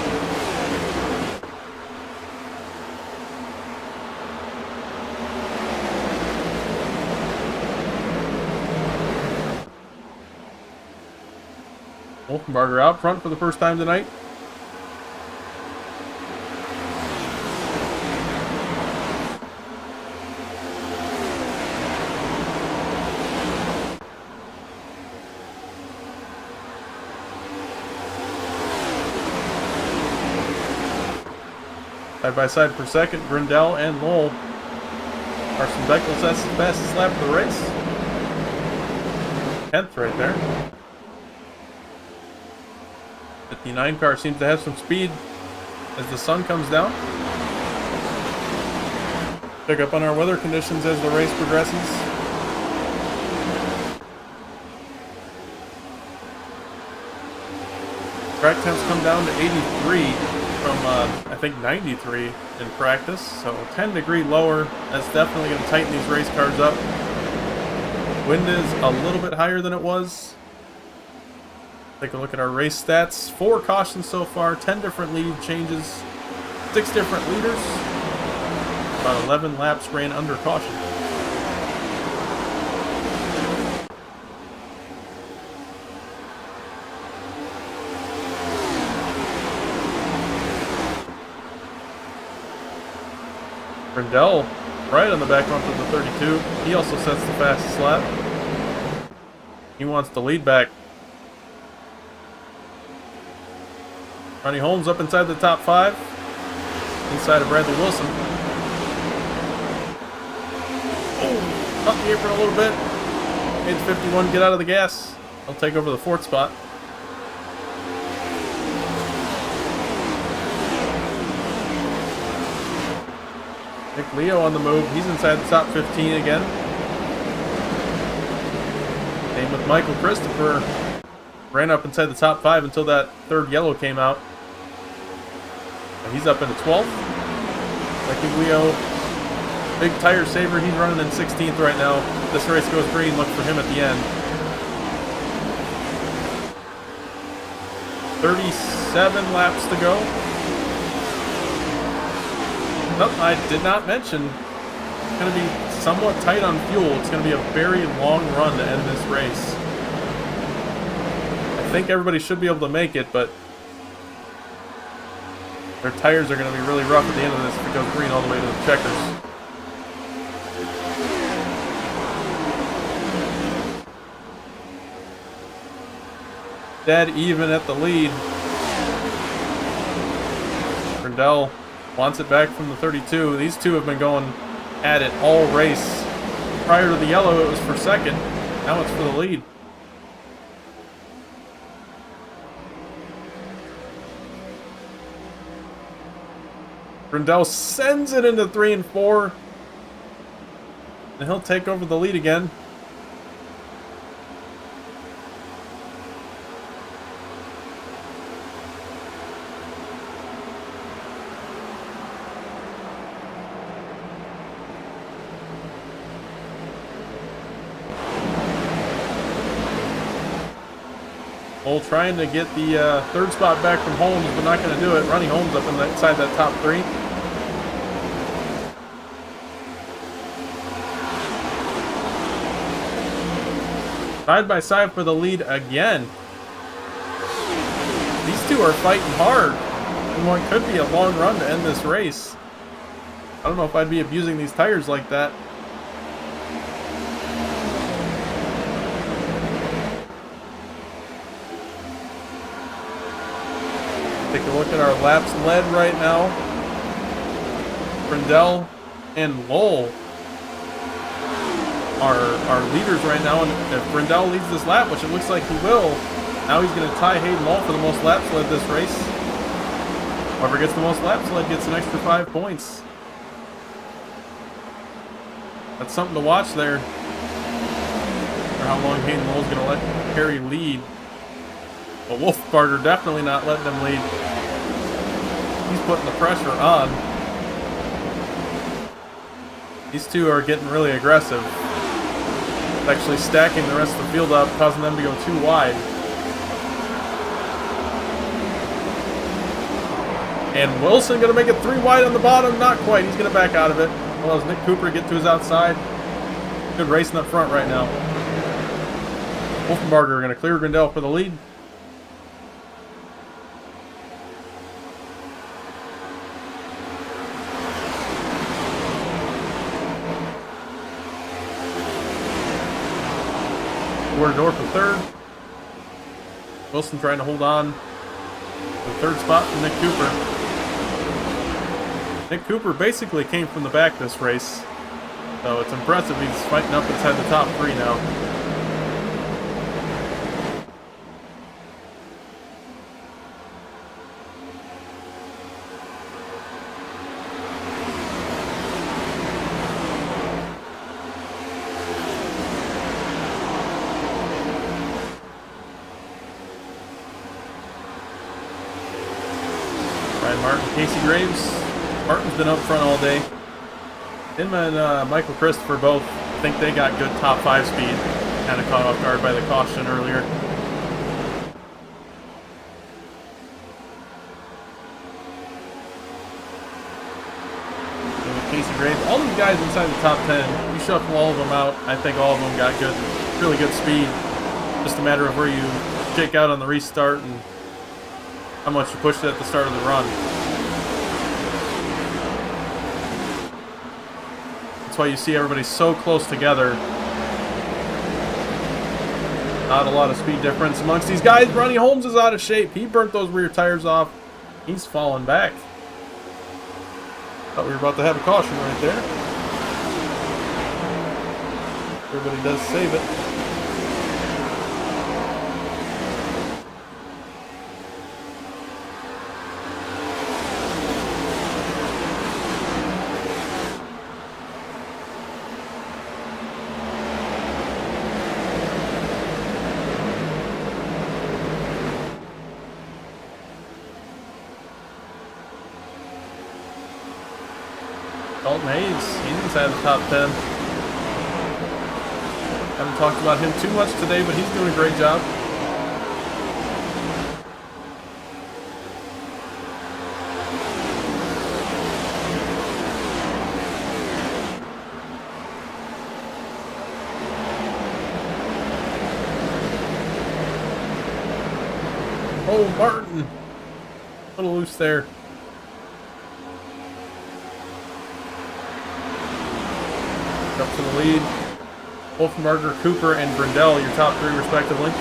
S1: Wolfenbarger out front for the first time tonight. Side by side per second, Brindell and Lowell. Carson Bechtel sets the fastest lap of the race. 10th right there. 59 car seems to have some speed as the sun comes down. Pick up on our weather conditions as the race progresses. Track temps come down to 83 from, I think, 93 in practice. So 10 degree lower. That's definitely going to tighten these race cars up. Wind is a little bit higher than it was. Take a look at our race stats. 4 cautions so far, 10 different lead changes, 6 different leaders. About 11 laps ran under caution. Brindell right on the back bump of the 32. He also sets the fastest lap. He wants the lead back. Ronnie Holmes up inside the top 5. Inside of Bradley Wilson. Oh, up the apron a little bit. Made the 51 get out of the gas. He'll take over the 4th spot. Nick Leo on the move. He's inside the top 15 again. Same with Michael Christopher. Ran up inside the top 5 until that 3rd yellow came out. And he's up into 12th. Nick Leo, big tire saver. He's running in 16th right now. If this race goes green, look for him at the end. 37 laps to go. Something I did not mention. It's going to be somewhat tight on fuel. It's going to be a very long run to end this race. I think everybody should be able to make it, but their tires are going to be really rough at the end of this if it goes green all the way to the checkers. Dead even at the lead. Brindell wants it back from the 32. These two have been going at it all race. Prior to the yellow, it was for second. Now it's for the lead. Brindell sends it into 3 and 4. And he'll take over the lead again. Cole trying to get the third spot back from Holmes, but not going to do it. Running Holmes up inside that top 3. Side by side for the lead again. These two are fighting hard in what could be a long run to end this race. I don't know if I'd be abusing these tires like that. Take a look at our laps led right now. Brindell and Lowell are leaders right now, and if Brindell leads this lap, which it looks like he will, now he's going to tie Hayden Lowell for the most laps led this race. Whoever gets the most laps led gets an extra 5 points. That's something to watch there. For how long Hayden Lowell's going to let Perry lead. But Wolfbarger definitely not letting him lead. He's putting the pressure on. These two are getting really aggressive. Actually stacking the rest of the field up, causing them to go too wide. And Wilson going to make it 3 wide on the bottom. Not quite. He's going to back out of it. Allows Nick Cooper to get to his outside. Good racing up front right now. Wolfenbarger going to clear Brindell for the lead. Door for third. Wilson trying to hold on to the third spot from Nick Cooper. Nick Cooper basically came from the back this race, so it's impressive he's fighting up inside the top 3 now. Casey Graves. Martin's been up front all day. Him and Michael Christopher both think they got good top 5 speed. Kind of caught off guard by the caution earlier. And with Casey Graves, all these guys inside the top 10, you shuffle all of them out, I think all of them got good, really good speed. Just a matter of where you shake out on the restart and how much you pushed it at the start of the run. That's why you see everybody so close together. Not a lot of speed difference amongst these guys. Ronnie Holmes is out of shape. He burnt those rear tires off. He's falling back. Thought we were about to have a caution right there. Everybody does save it. Dalton Hayes, he's inside the top 10. Haven't talked about him too much today, but he's doing a great job. Oh, Martin. A little loose there. Up to the lead. Wolfenbarger, Cooper, and Brindell, your top three respectively.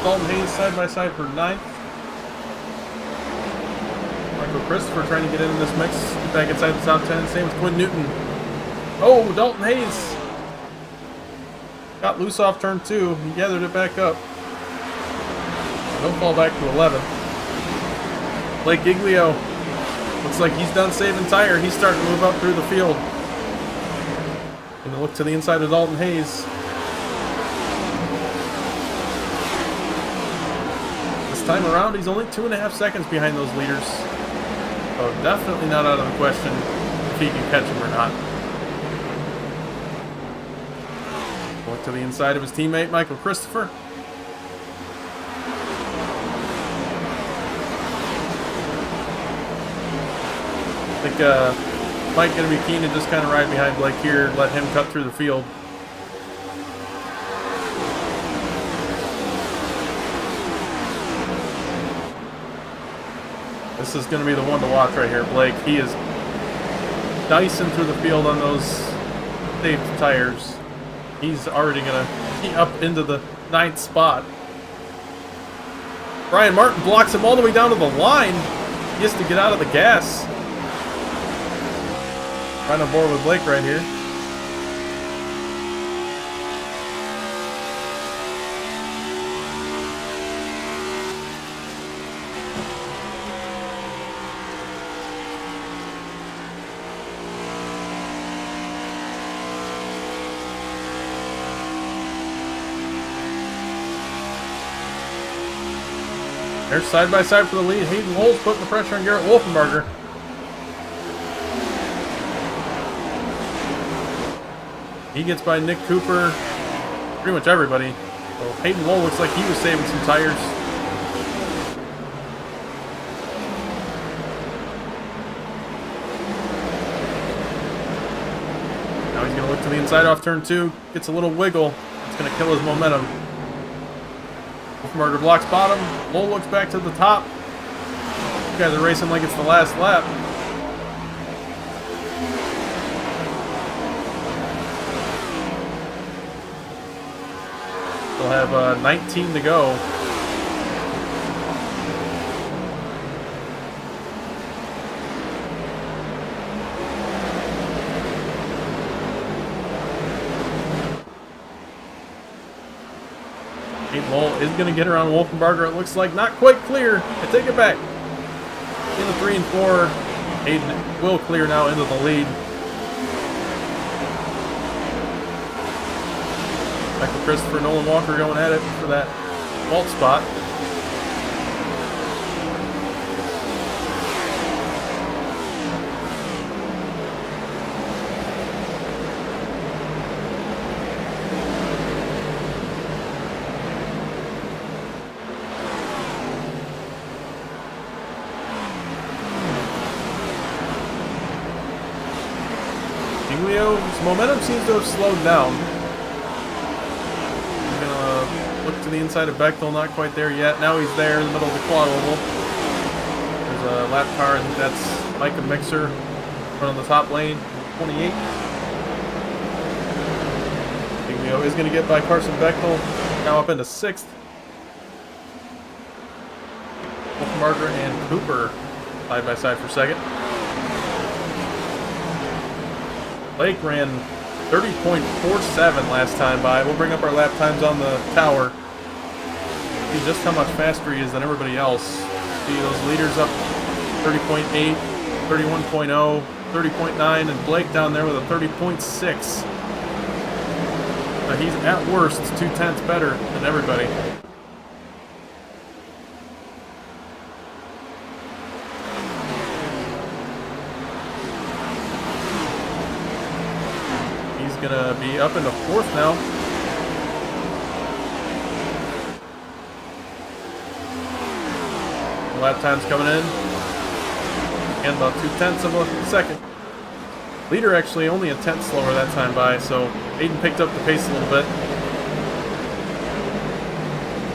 S1: Dalton Hayes side by side for 9th. Michael Christopher trying to get in this mix, get back inside the top 10. Same with Quinn Newton. Oh, Dalton Hayes got loose off turn 2. He gathered it back up. He'll fall back to 11th. Blake Giglio looks like he's done saving tire. He's starting to move up through the field. Gonna look to the inside of Dalton Hayes. Time around, he's only 2.5 seconds behind those leaders, so definitely not out of the question if he can catch him or not. Look to the inside of his teammate Michael Christopher. I think Mike gonna be keen to just kind of ride behind Blake here, let him cut through the field. This is going to be the one to watch right here, Blake. He is dicing through the field on those saved tires. He's already going to be up into the 9th spot. Brian Martin blocks him all the way down to the line. He has to get out of the gas. Right on board with Blake right here. They're side by side for the lead. Hayden Lowell's putting the pressure on Garrett Wolfenbarger. He gets by Nick Cooper, pretty much everybody. So Hayden Lowell looks like he was saving some tires. Now he's going to look to the inside off turn 2. Gets a little wiggle. It's going to kill his momentum. Wolfenbarger blocks bottom. Lowell looks back to the top. You guys are racing like it's the last lap. They'll have 19 to go. Lowell is going to get around Wolfenbarger. It looks like not quite clear. I take it back. In the 3 and 4, Hayden will clear now into the lead. Michael Christopher, Nolan Walker going at it for that vault spot. Giglio's momentum seems to have slowed down. He's gonna look to the inside of Bechtel, not quite there yet. Now he's there in the middle of the quad oval. There's a lap car, I think that's Micah Mixer. Run on the top lane, 28. Giglio is going to get by Carson Bechtel. Now up into 6th. Wolfenbarger and Cooper side by side for 2nd. Blake ran 30.47 last time by. We'll bring up our lap times on the tower. See just how much faster he is than everybody else. See those leaders up 30.8, 31.0, 30.9, and Blake down there with a 30.6. He's at worst 0.2 better than everybody. He's gonna be up into 4th now. Lap time's coming in. And about 0.2 of a second. Leader actually only a 1/10 slower that time by, so Aiden picked up the pace a little bit.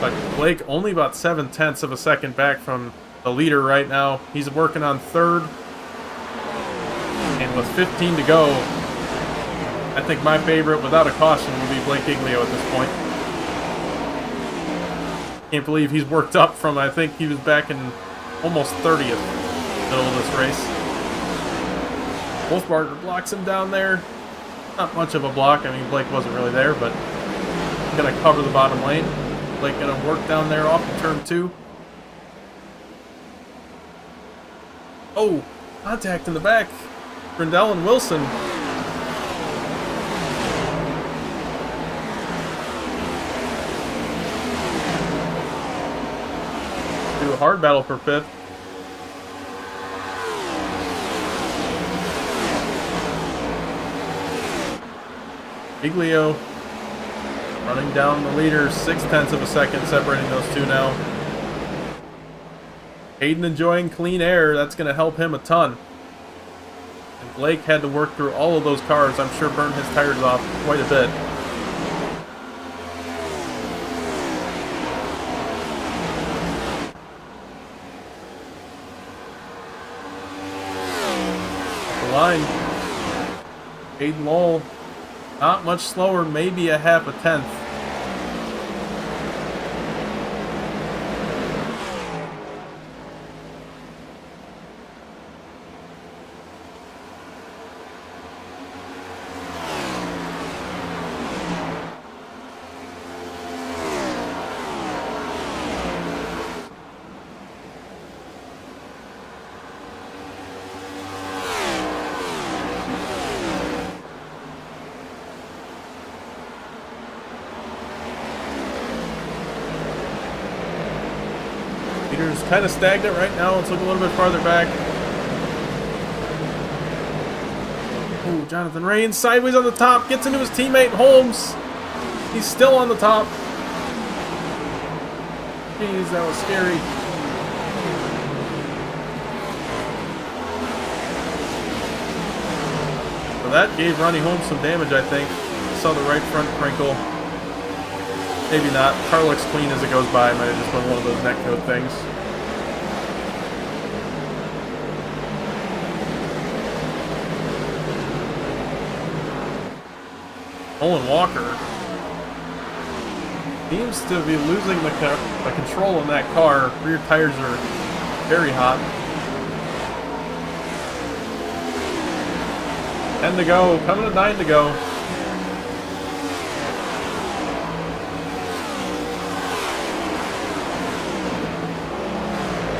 S1: But Blake only about 0.7 of a second back from the leader right now. He's working on 3rd. And with 15 to go, I think my favorite without a caution would be Blake Giglio at this point. Can't believe he's worked up from, I think he was back in almost 30th middle of this race. Wolfbarger blocks him down there. Not much of a block. I mean, Blake wasn't really there, but gonna cover the bottom lane. Blake gonna work down there off of turn 2. Oh, contact in the back. Grindel and Wilson. Do a hard battle for 5th. Giglio running down the leader, 0.6 of a second separating those two now. Aiden enjoying clean air, that's going to help him a ton. And Blake had to work through all of those cars, I'm sure burned his tires off quite a bit. The line, Aiden Lowell. Not much slower, maybe a 0.5. Leader's kind of stagnant right now. Let's look a little bit farther back. Ooh, Jonathan Rains sideways on the top. Gets into his teammate Holmes. He's still on the top. Jeez, that was scary. So that gave Ronnie Holmes some damage, I think. Saw the right front crinkle. Maybe not. Car looks clean as it goes by. Might have just been one of those neck node things. Owen Walker seems to be losing the control in that car. Rear tires are very hot. 10 to go. Coming to 9 to go.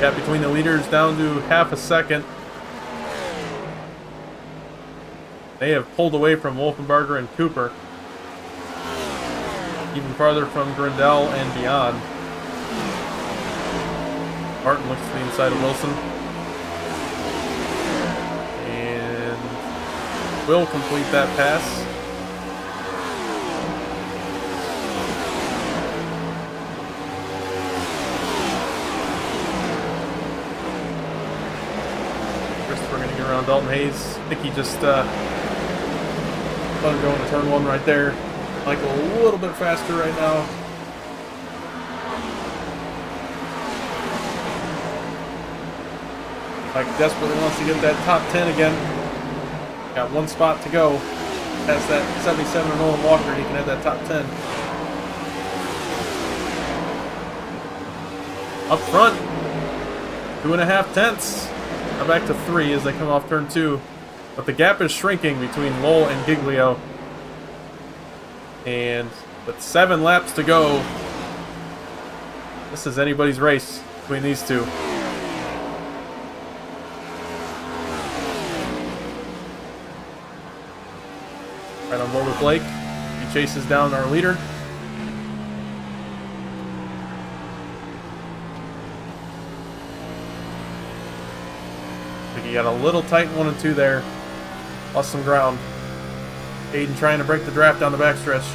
S1: Gap between the leaders down to 0.5 second. They have pulled away from Wolfenbarger and Cooper. Even farther from Grindel and beyond. Martin looks to the inside of Wilson. And will complete that pass. Christopher going to get around Dalton Hayes. I think he just let him go into turn 1 right there. Michael a little bit faster right now. Mike desperately wants to get that top 10 again. Got one spot to go. Past that 77 and Nolan Walker, he can have that top 10. Up front, 2.5 tenths. Now back to 3 as they come off turn 2. But the gap is shrinking between Lowell and Giglio. And with 7 laps to go, this is anybody's race between these two. Right on board with Blake. He chases down our leader. He got a little tight in 1 and 2 there. Lost some ground. Hayden trying to break the draft down the backstretch.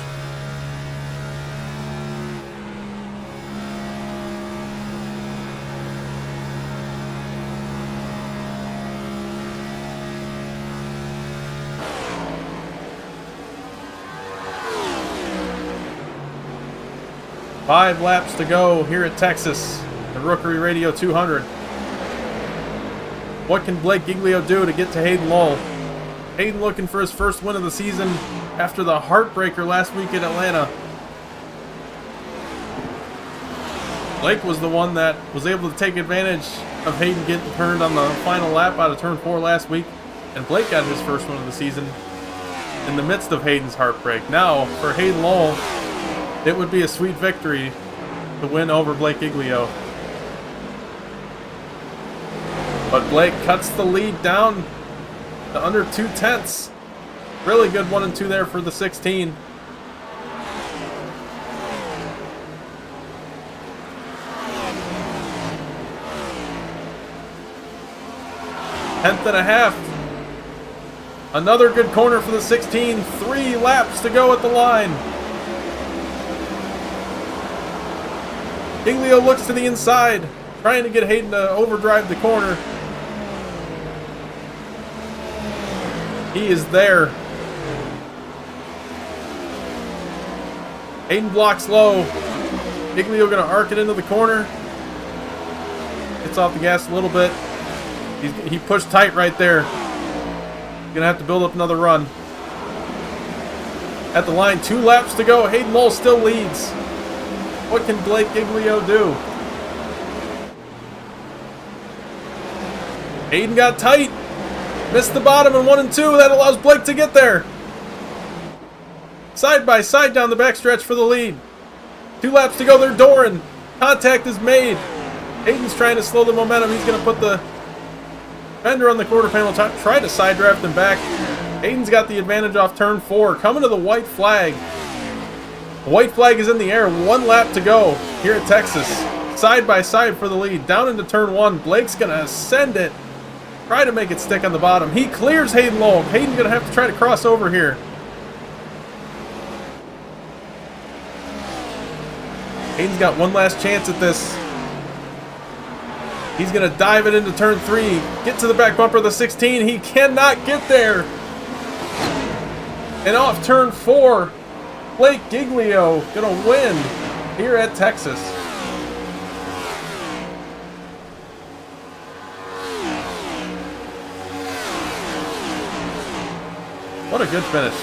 S1: Five laps to go here at Texas, the Rookery Radio 200. What can Blake Giglio do to get to Hayden Lowell? Hayden looking for his first win of the season after the heartbreaker last week in Atlanta. Blake was the one that was able to take advantage of Hayden getting turned on the final lap out of turn 4 last week, and Blake got his first win of the season in the midst of Hayden's heartbreak. Now, for Hayden Lowell, it would be a sweet victory to win over Blake Giglio. But Blake cuts the lead down to under 2 tenths. Really good 1 and 2 there for the 16. Tenth and a half. Another good corner for the 16. 3 laps to go at the line. Giglio looks to the inside, trying to get Hayden to overdrive the corner. He is there. Hayden blocks low. Giglio gonna arc it into the corner. Gets off the gas a little bit. He pushed tight right there. Gonna have to build up another run. At the line, 2 laps to go. Hayden Lowell still leads. What can Blake Giglio do? Hayden got tight. Missed the bottom in 1 and 2. That allows Blake to get there. Side by side down the backstretch for the lead. 2 laps to go. They're dooring. Contact is made. Hayden's trying to slow the momentum. He's going to put the fender on the quarter panel. Try to side draft him back. Hayden's got the advantage off turn 4. Coming to the white flag. The white flag is in the air. 1 lap to go here at Texas. Side by side for the lead. Down into turn 1. Blake's going to send it. Try to make it stick on the bottom. He clears Hayden Lowell. Hayden's going to have to try to cross over here. Hayden's got one last chance at this. He's going to dive it into turn 3. Get to the back bumper of the 16. He cannot get there. And off turn 4, Blake Giglio going to win here at Texas. What a good finish.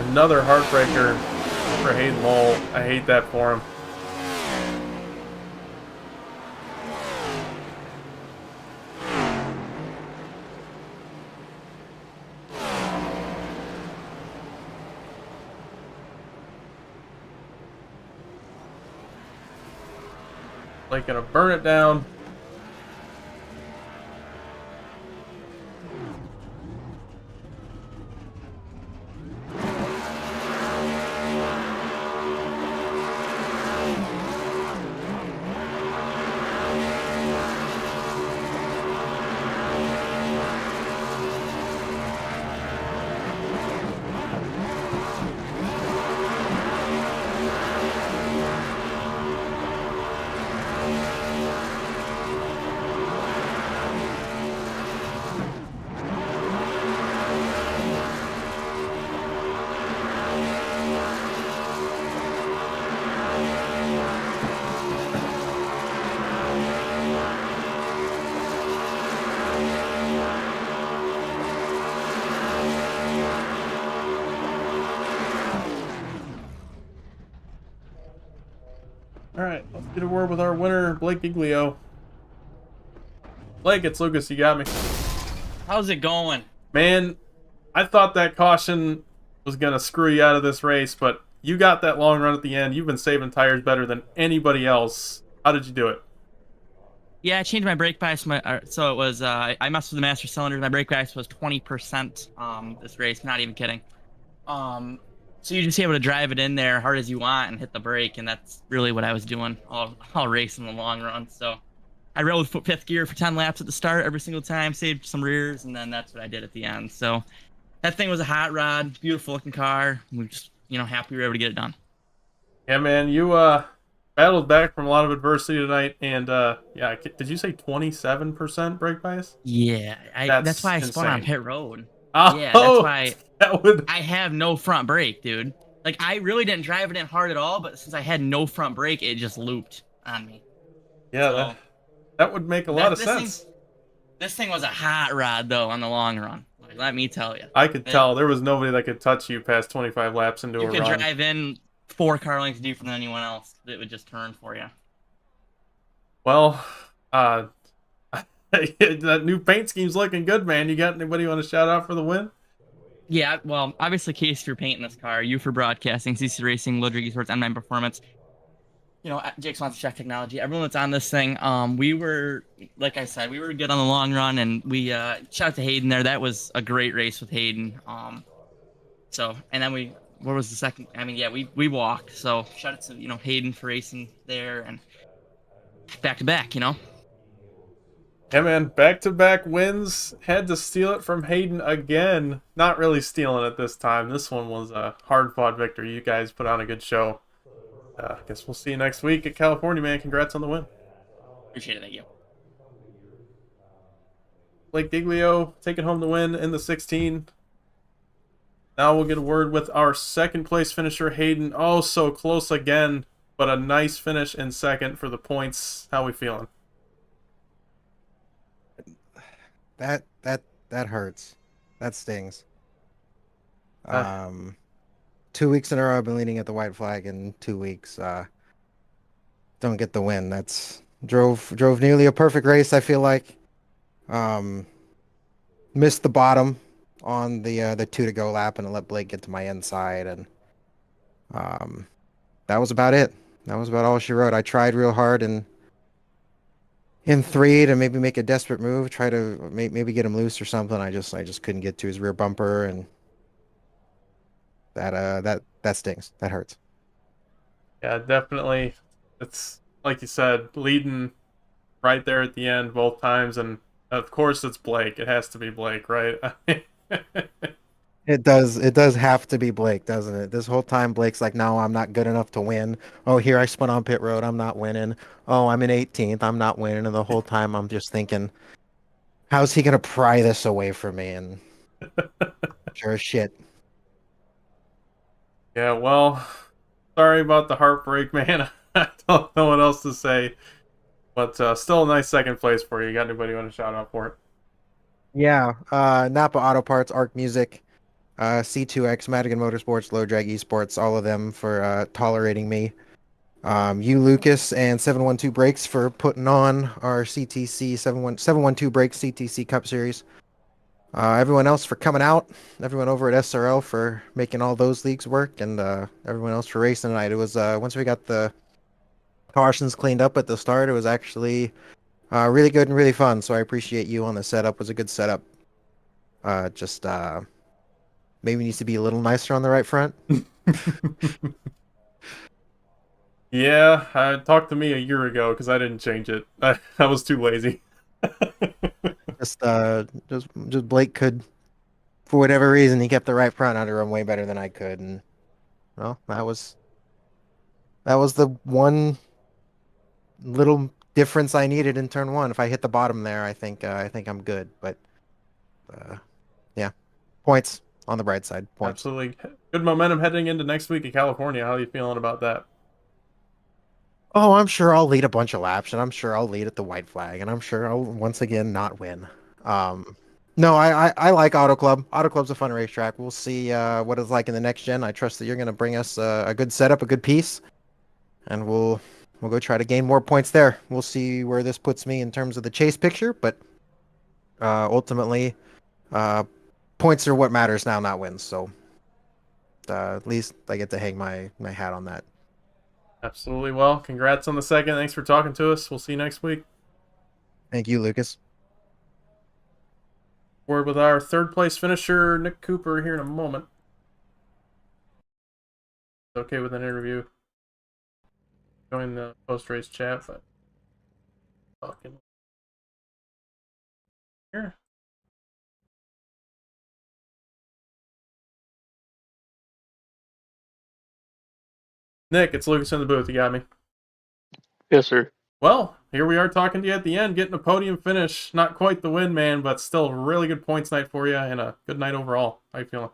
S1: Another heartbreaker for Hayden Lowell. I hate that for him. Like gonna burn it down. All right, let's get a word with our winner, Blake Giglio. Blake, it's Lucas. You got me.
S6: How's it going?
S1: Man, I thought that caution was going to screw you out of this race, but you got that long run at the end. You've been saving tires better than anybody else. How did you do it?
S6: Yeah, I changed my brake bias. So it was I messed with the master cylinder. My brake bias was 20%. This race, not even kidding. So you're just able to drive it in there hard as you want and hit the brake, and that's really what I was doing all race in the long run. So I rode fifth gear for 10 laps at the start every single time, saved some rears, and then that's what I did at the end. So that thing was a hot rod, beautiful looking car. We're just happy we were able to get it done.
S1: Yeah, man, you battled back from a lot of adversity tonight, and yeah, did you say 27% brake bias?
S6: Yeah, that's why I spun on pit road.
S1: Oh,
S6: yeah, that's why
S1: that would...
S6: I have no front brake, dude. Like, I really didn't drive it in hard at all, but since I had no front brake, it just looped on me.
S1: Yeah,
S6: so,
S1: that would make a lot of sense.
S6: This thing was a hot rod, though, on the long run. Like, let me tell you.
S1: I could tell. There was nobody that could touch you past 25 laps into a run.
S6: You could drive in 4 car lengths deeper than anyone else. It would just turn for you.
S1: Well, that new paint scheme's looking good, man. You got anybody want to shout out for the win?
S6: Yeah, well, obviously, Case for painting this car, you for broadcasting, CTC Racing, Ludwig Sports, M9 Performance. Jake's Wants to Check Technology. Everyone that's on this thing, we were, like I said, we were good on the long run, and we shout out to Hayden there. That was a great race with Hayden. And then what was the second? I mean, yeah, we walked. So shout out to Hayden for racing there, and back to back.
S1: Yeah, man, back-to-back wins. Had to steal it from Hayden again. Not really stealing it this time. This one was a hard-fought victory. You guys put on a good show. I guess we'll see you next week at California, man. Congrats on the win.
S6: Appreciate it. Thank you.
S1: Blake Giglio taking home the win in the 16. Now we'll get a word with our second-place finisher, Hayden. Oh, so close again, but a nice finish in second for the points. How we feeling?
S3: That hurts. That stings. 2 weeks in a row I've been leading at the white flag, and 2 weeks don't get the win. That's drove nearly a perfect race, I feel like. Missed the bottom on the 2 to go lap, and I let Blake get to my inside, and that was about it. That was about all she wrote. I tried real hard in 3 to maybe make a desperate move, try to maybe get him loose or something. I just couldn't get to his rear bumper, and that stings. That hurts.
S1: Yeah, definitely. It's like you said, leading right there at the end both times, and of course it's Blake. It has to be Blake, right?
S3: It does have to be Blake, doesn't it? This whole time Blake's like, no, I'm not good enough to win. Oh, here I spun on pit road, I'm not winning. Oh, I'm in 18th, I'm not winning. And the whole time I'm just thinking, how's he gonna pry this away from me? And sure as shit.
S1: Yeah, well, sorry about the heartbreak, man. I don't know what else to say. But still a nice second place for you. You got anybody you want to shout out for it?
S3: Yeah, Napa Auto Parts, Arc Music, C2X, Madigan Motorsports, Low Drag Esports, all of them for tolerating me. You, Lucas, and 712Breaks for putting on our CTC 712Breaks CTC Cup Series. Everyone else for coming out. Everyone over at SRL for making all those leagues work, and everyone else for racing tonight. It was once we got the cautions cleaned up at the start, it was actually really good and really fun. So I appreciate you on the setup. It was a good setup. Just maybe needs to be a little nicer on the right front.
S1: Yeah, talked to me a year ago because I didn't change it. I was too lazy.
S3: just Blake could, for whatever reason, he kept the right front under him way better than I could, and well, that was the one little difference I needed in turn 1. If I hit the bottom there, I think I'm good. But yeah, points on the bright side. Points.
S1: Absolutely good momentum heading into next week in California. How are you feeling about that?
S3: Oh, I'm sure I'll lead a bunch of laps, and I'm sure I'll lead at the white flag, and I'm sure I'll once again not win. No, I like Auto Club. Auto Club's a fun racetrack. We'll see what it's like in the next gen. I trust that you're going to bring us a good setup, a good piece, and we'll we'll go try to gain more points there. We'll see where this puts me in terms of the chase picture, but ultimately, points are what matters now, not wins. So at least I get to hang my hat on that.
S1: Absolutely. Well, congrats on the second. Thanks for talking to us. We'll see you next week.
S3: Thank you, Lucas.
S1: Word with our third place finisher, Nick Cooper, here in a moment. Okay with an interview. Join the post-race chat, but talking here. Nick, it's Lucas in the booth. You got me.
S4: Yes, sir.
S1: Well, here we are talking to you at the end, getting a podium finish. Not quite the win, man, but still a really good points night for you and a good night overall. How you feeling?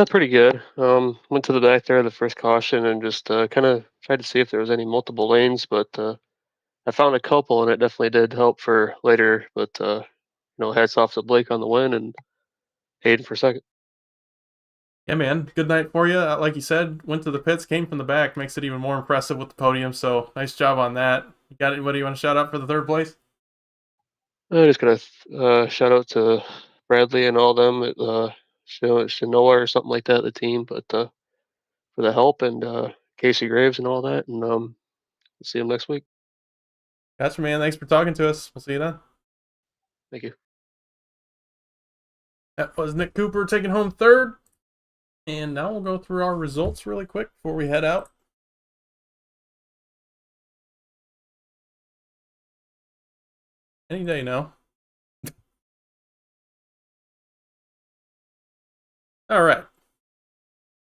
S4: Pretty good. Went to the back there, the first caution, and just kind of tried to see if there was any multiple lanes, but I found a couple, and it definitely did help for later. But hats off to Blake on the win and Hayden for second.
S1: Yeah, man, good night for you. Like you said, went to the pits, came from the back, makes it even more impressive with the podium. So nice job on that. You got anybody you want to shout out for the third place?
S4: I'm just gonna shout out to Bradley and all them at Shinoa or something like that, the team, but for the help and Casey Graves and all that, and we'll see them next week.
S1: Gotcha, man. Thanks for talking to us. We'll see you then.
S4: Thank you.
S1: That was Nick Cooper taking home third. And now we'll go through our results really quick before we head out. Any day now. All right.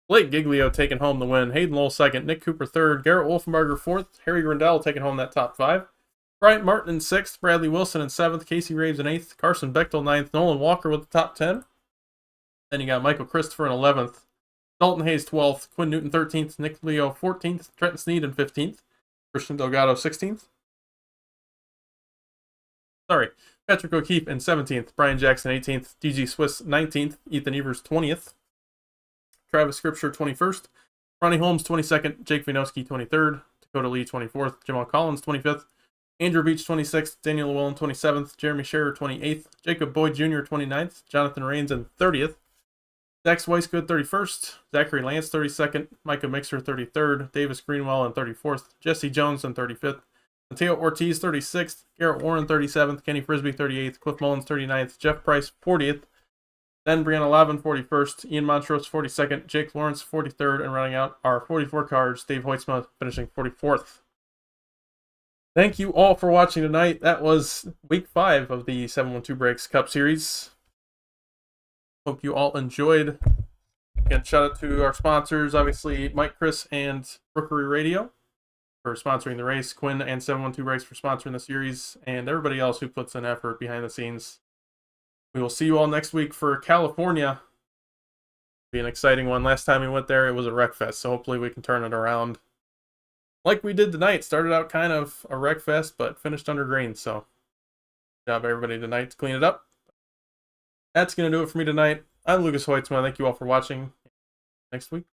S1: Blake Giglio taking home the win. Hayden Lowell second. Nick Cooper third. Garrett Wolfenbarger fourth. Harry Grindell taking home that top five. Bryant Martin in sixth. Bradley Wilson in seventh. Casey Raves in eighth. Carson Bechtel ninth. Nolan Walker with the top 10. Then you got Michael Christopher in 11th. Dalton Hayes 12th. Quinn Newton 13th. Nick Leo 14th. Trenton Sneed in 15th. Christian Delgado 16th. Patrick O'Keefe in 17th. Brian Jackson 18th. DG Swiss 19th. Ethan Evers 20th. Travis Scripture 21st. Ronnie Holmes 22nd. Jake Vinovsky 23rd. Dakota Lee 24th. Jamal Collins 25th. Andrew Beach 26th. Daniel Llewellyn 27th. Jeremy Scherer 28th. Jacob Boyd Jr. 29th. Jonathan Rains in 30th. Zach Weisgood 31st. Zachary Lance 32nd. Micah Mixer 33rd. Davis Greenwell in 34th. Jesse Jones in 35th. Mateo Ortiz 36th. Garrett Warren 37th. Kenny Frisbee 38th. Cliff Mullins 39th. Jeff Price 40th. Then Brianna Lavin 41st. Ian Montrose 42nd. Jake Lawrence 43rd. And running out our 44 cars, Dave Hoytsma finishing 44th. Thank you all for watching tonight. That was week 5 of the 712 Breaks Cup Series. Hope you all enjoyed. Again, shout out to our sponsors, obviously Mike, Chris, and Rookery Radio for sponsoring the race, Quinn and 712 Breaks for sponsoring the series, and everybody else who puts in effort behind the scenes. We will see you all next week for California. It'll be an exciting one. Last time we went there, it was a wreck fest, so hopefully we can turn it around. Like we did tonight, started out kind of a wreck fest, but finished under green, so good job everybody tonight to clean it up. That's going to do it for me tonight. I'm Lucas Hoytsma. Thank you all for watching. Next week.